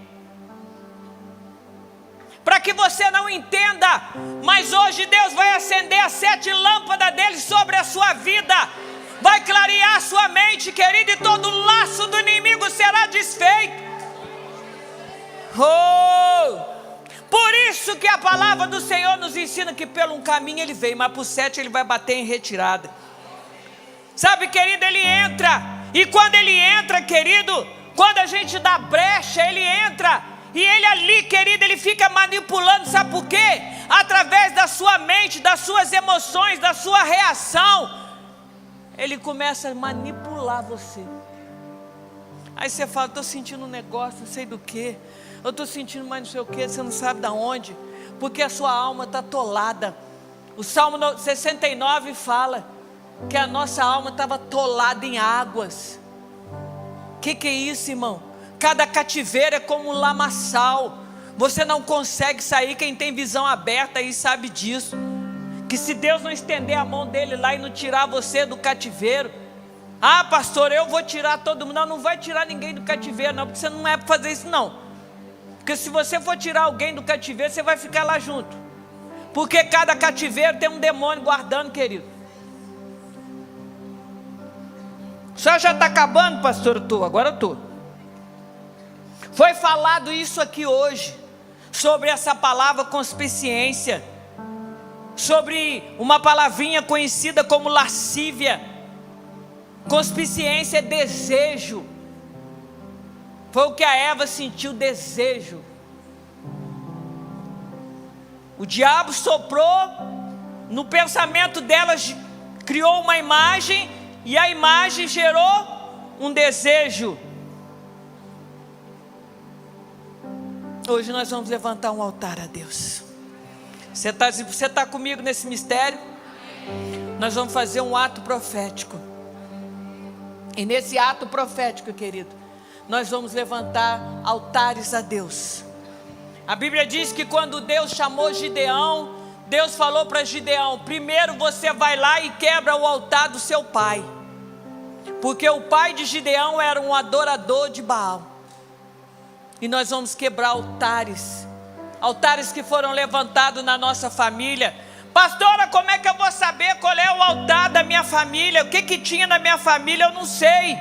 para que você não entenda. Mas hoje Deus vai acender as 7 lâmpadas dele sobre a sua vida, vai clarear a sua mente, querido, e todo laço do inimigo será desfeito. Por isso que a palavra do Senhor nos ensina que pelo um caminho ele veio, mas por 7 ele vai bater em retirada. Sabe, querido, ele entra, e quando ele entra, querido, quando a gente dá brecha, ele entra, e ele ali, querido, ele fica manipulando, sabe por quê? Através da sua mente, das suas emoções, da sua reação, ele começa a manipular você. Aí você fala, estou sentindo um negócio, não sei do que, eu estou sentindo mais não sei o que, você não sabe de onde, porque a sua alma está atolada. O Salmo 69 fala que a nossa alma estava atolada em águas. Que é isso, irmão? Cada cativeiro é como um lamaçal, você não consegue sair. Quem tem visão aberta aí sabe disso, que se Deus não estender a mão dele lá e não tirar você do cativeiro, ah, pastor, eu vou tirar todo mundo. Não vai tirar ninguém do cativeiro não, porque você não é para fazer isso não, porque se você for tirar alguém do cativeiro, você vai ficar lá junto, porque cada cativeiro tem um demônio guardando, querido. O senhor já está acabando, pastor? Agora eu estou. Foi falado isso aqui hoje, sobre essa palavra conspiciência, sobre uma palavrinha conhecida como lascívia. Conspiciência é desejo. Foi o que a Eva sentiu, desejo. O diabo soprou no pensamento delas, criou uma imagem, e a imagem gerou um desejo. Hoje nós vamos levantar um altar a Deus. Você está comigo nesse mistério? Nós vamos fazer um ato profético. E nesse ato profético, querido, nós vamos levantar altares a Deus. A Bíblia diz que quando Deus chamou Gideão, Deus falou para Gideão: primeiro você vai lá e quebra o altar do seu pai, porque o pai de Gideão era um adorador de Baal. E nós vamos quebrar altares, altares que foram levantados na nossa família. Pastora, como é que eu vou saber qual é o altar da minha família? O que tinha na minha família? Eu não sei.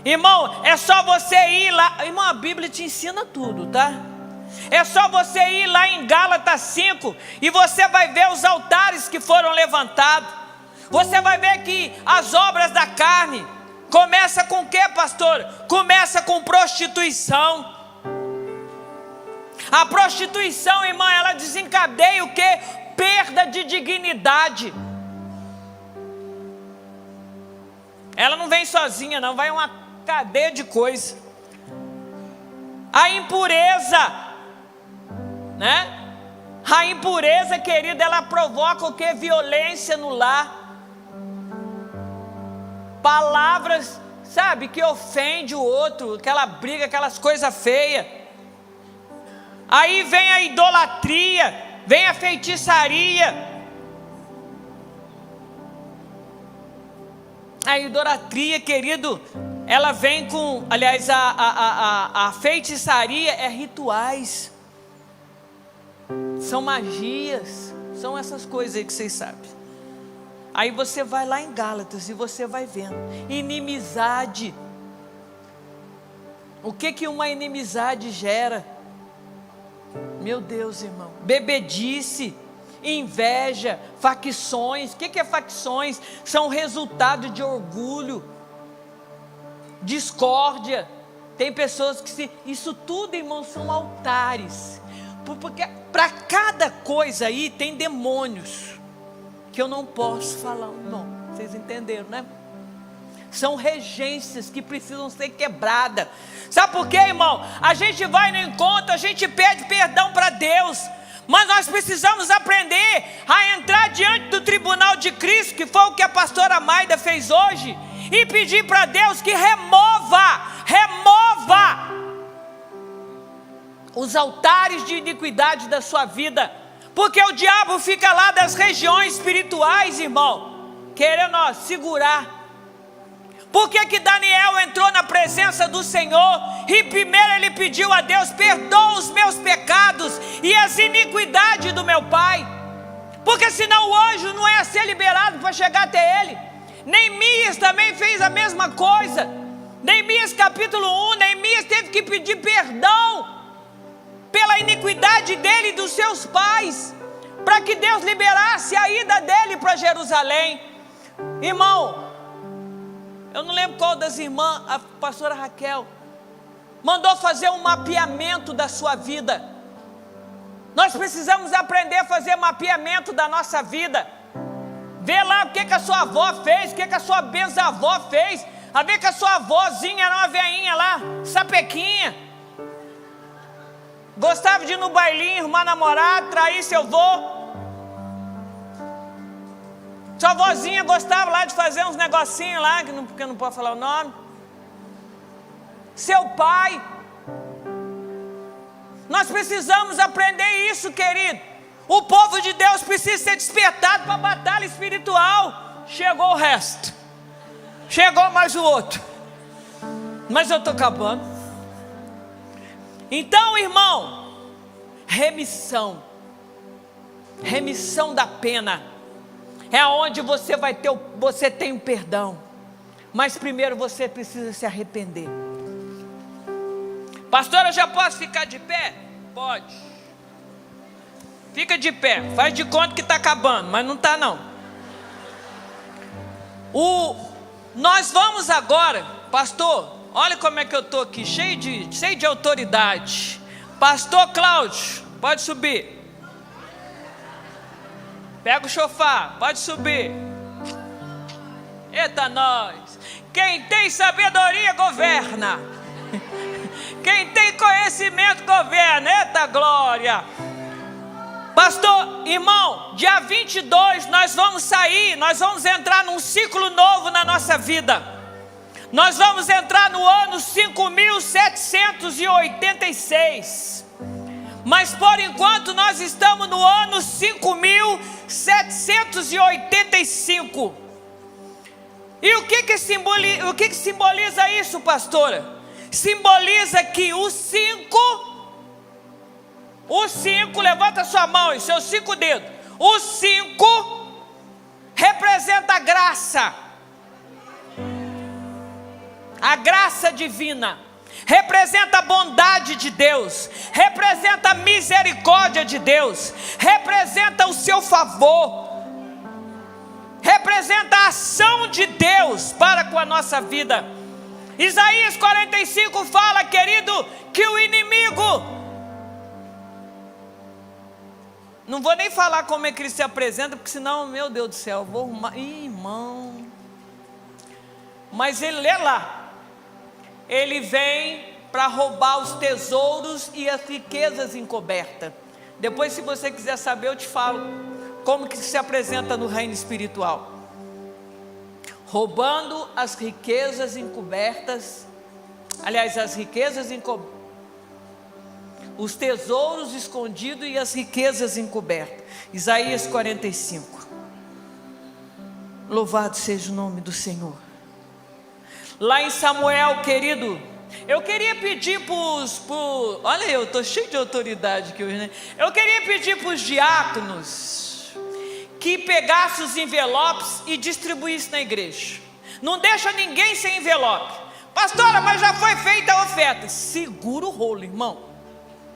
Irmão, é só você ir lá. Irmão, a Bíblia te ensina tudo, tá? É só você ir lá em Gálatas 5 e você vai ver os altares que foram levantados. Você vai ver que as obras da carne começa com o que, pastor? Começa com prostituição. A prostituição, irmã, ela desencadeia o que? Perda de dignidade. Ela não vem sozinha não, vai uma cadeia de coisa. A impureza, né? A impureza, querida, ela provoca o que? Violência no lar. Palavras, sabe, que ofende o outro, aquela briga, aquelas coisas feias. Aí vem a idolatria, vem a feitiçaria. A idolatria, querido, ela vem com, aliás, a feitiçaria é rituais, são magias, são essas coisas aí que vocês sabem. Aí você vai lá em Gálatas e você vai vendo, inimizade. O que uma inimizade gera? Meu Deus, irmão. Bebedice, inveja, facções. O que é facções? São resultado de orgulho, discórdia. Tem pessoas que isso tudo, irmão, são altares. Porque para cada coisa aí tem demônios que eu não posso falar o nome. Vocês entenderam, né? São regências que precisam ser quebradas. Sabe por quê, irmão? A gente vai no encontro, a gente pede perdão para Deus, mas nós precisamos aprender a entrar diante do tribunal de Cristo, que foi o que a pastora Maida fez hoje, e pedir para Deus que remova os altares de iniquidade da sua vida, porque o diabo fica lá das regiões espirituais, irmão, querendo segurar. Por que Daniel entrou na presença do Senhor e primeiro ele pediu a Deus: perdoa os meus pecados e as iniquidades do meu pai? Porque senão o anjo não ia ser liberado para chegar até ele. Neemias também fez a mesma coisa. Neemias capítulo 1, Neemias teve que pedir perdão pela iniquidade dele e dos seus pais, para que Deus liberasse a ida dele para Jerusalém. Irmão, eu não lembro qual das irmãs, a pastora Raquel, mandou fazer um mapeamento da sua vida. Nós precisamos aprender a fazer mapeamento da nossa vida. Vê lá o que a sua avó fez, o que a sua bisavó fez. A ver que a sua avózinha era uma veinha lá, sapequinha. Gostava de ir no bailinho, arrumar namorado, trair seu avô. Sua avózinha gostava lá de fazer uns negocinhos lá, porque não pode falar o nome. Seu pai. Nós precisamos aprender isso, querido. O povo de Deus precisa ser despertado para a batalha espiritual. Chegou o resto. Chegou mais o outro. Mas eu estou acabando. Então, irmão, remissão da pena é onde você vai ter, você tem o perdão, mas primeiro você precisa se arrepender. Pastor, eu já posso ficar de pé? Pode. Fica de pé, faz de conta que está acabando, mas não está não. Nós vamos agora, pastor, olha como é que eu estou aqui, cheio de autoridade. Pastor Cláudio, pode subir. Pega o chofar, pode subir. Eita nós. Quem tem sabedoria governa. Quem tem conhecimento governa. Eita glória. Pastor, irmão, dia 22 nós vamos sair, nós vamos entrar num ciclo novo na nossa vida. Nós vamos entrar no ano 5.786. Mas por enquanto nós estamos no ano 5.785. E o que simboliza isso, pastora? Simboliza que o 5, levanta sua mão e seus 5 dedos. O 5 representa a graça. A graça divina. Representa a bondade de Deus. Representa a misericórdia de Deus. Representa o seu favor. Representa a ação de Deus para com a nossa vida. Isaías 45 fala, querido, que o inimigo... Não vou nem falar como é que ele se apresenta, porque senão, meu Deus do céu, eu vou arrumar... irmão... Mas ele lê lá. Ele vem para roubar os tesouros e as riquezas encobertas. Depois, se você quiser saber, eu te falo como que se apresenta no reino espiritual. Roubando as riquezas encobertas. Aliás, as riquezas encobertas. Os tesouros escondidos e as riquezas encobertas. Isaías 45. Louvado seja o nome do Senhor. Lá em Samuel, querido, eu queria pedir olha, eu estou cheio de autoridade aqui hoje, né? Eu queria pedir para os diáconos que pegassem os envelopes e distribuíssem na igreja. Não deixa ninguém sem envelope. Pastora, mas já foi feita a oferta. Segura o rolo, irmão.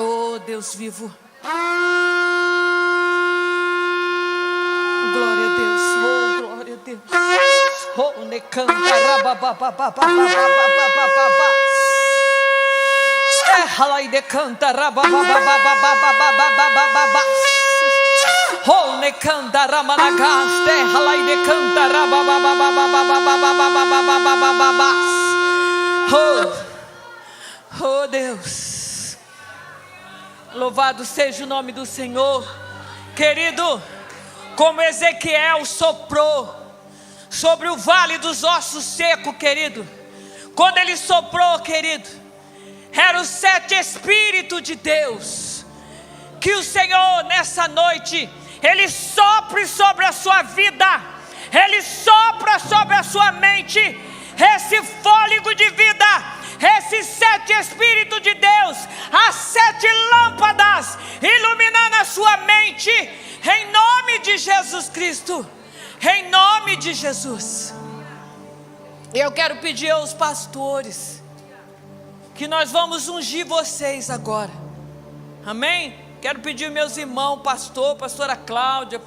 Oh, Deus vivo. Glória a Deus. Oh, glória a Deus. Oh, necanta ela e decanta Oh, ne canta ramanagaste, halai de canta rabababababababababababababababas. Oh Deus, louvado seja o nome do Senhor. Querido, como Ezequiel soprou sobre o vale dos ossos secos, querido, quando ele soprou, querido, eram os 7 Espíritos de Deus. Que o Senhor nessa noite, Ele sopre sobre a sua vida, Ele sopra sobre a sua mente, esse fôlego de vida, esses 7 Espíritos de Deus, as 7 lâmpadas, iluminando a sua mente, em nome de Jesus Cristo, em nome de Jesus. E eu quero pedir aos pastores, que nós vamos ungir vocês agora, amém? Quero pedir meus irmãos, pastora Cláudia,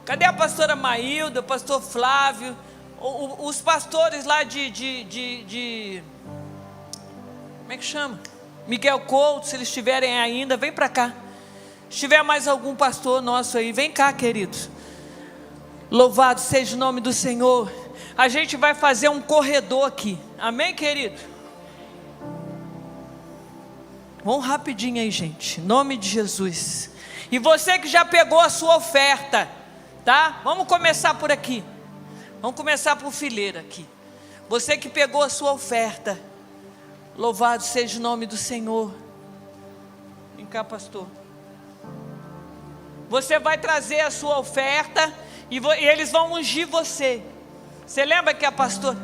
cadê a pastora Maílda, pastor Flávio, os pastores lá como é que chama? Miguel Couto, se eles estiverem ainda, vem para cá. Se tiver mais algum pastor nosso aí, vem cá, queridos. Louvado seja o nome do Senhor. A gente vai fazer um corredor aqui, amém, querido? Vamos rapidinho aí, gente, em nome de Jesus. E você que já pegou a sua oferta, tá? Vamos começar por aqui. Vamos começar por fileira aqui. Você que pegou a sua oferta, louvado seja o nome do Senhor. Vem cá, pastor. Você vai trazer a sua oferta e eles vão ungir você. Você lembra que a pastora,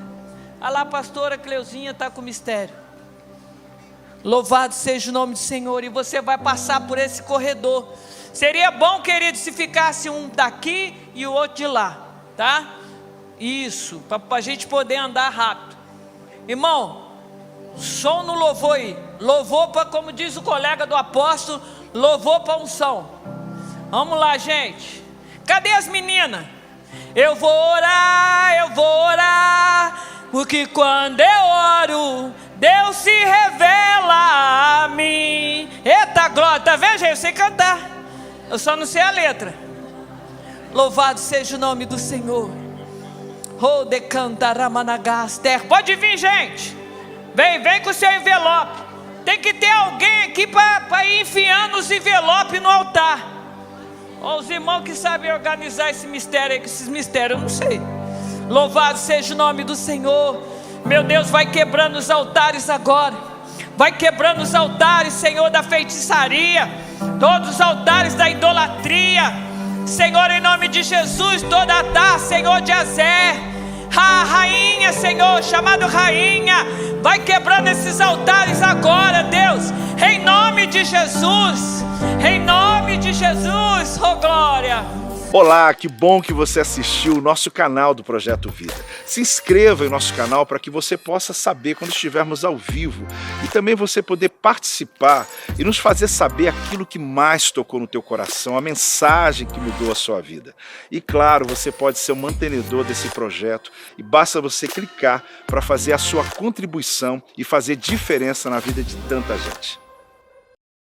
a pastora Cleuzinha está com o mistério. Louvado seja o nome do Senhor. E você vai passar por esse corredor. Seria bom, querido, se ficasse um daqui e o outro de lá, tá? Isso, para a gente poder andar rápido. Irmão, som no louvor aí. Louvor para, como diz o colega do apóstolo, louvor para unção. Vamos lá, gente. Cadê as meninas? Eu vou orar, porque quando eu oro, Deus se revela a mim. Eita glória, tá vendo, gente? Eu sei cantar, eu só não sei a letra. Louvado seja o nome do Senhor. Oh, de canta ramanagaster. Pode vir, gente. Vem com o seu envelope. Tem que ter alguém aqui para ir enfiando os envelopes no altar. Ó, os irmãos que sabem organizar esse mistério aí, esses mistérios, eu não sei. Louvado seja o nome do Senhor. Meu Deus, vai quebrando os altares agora. Vai quebrando os altares, Senhor, da feitiçaria, todos os altares da idolatria, Senhor, em nome de Jesus. Toda a taça, Senhor, de Azé, a rainha, Senhor, chamado rainha, vai quebrando esses altares agora, Deus, em nome de Jesus. Em nome de Jesus, oh glória. Olá, que bom que você assistiu o nosso canal do Projeto Vida. Se inscreva em nosso canal para que você possa saber quando estivermos ao vivo e também você poder participar e nos fazer saber aquilo que mais tocou no teu coração, a mensagem que mudou a sua vida. E claro, você pode ser o mantenedor desse projeto e basta você clicar para fazer a sua contribuição e fazer diferença na vida de tanta gente.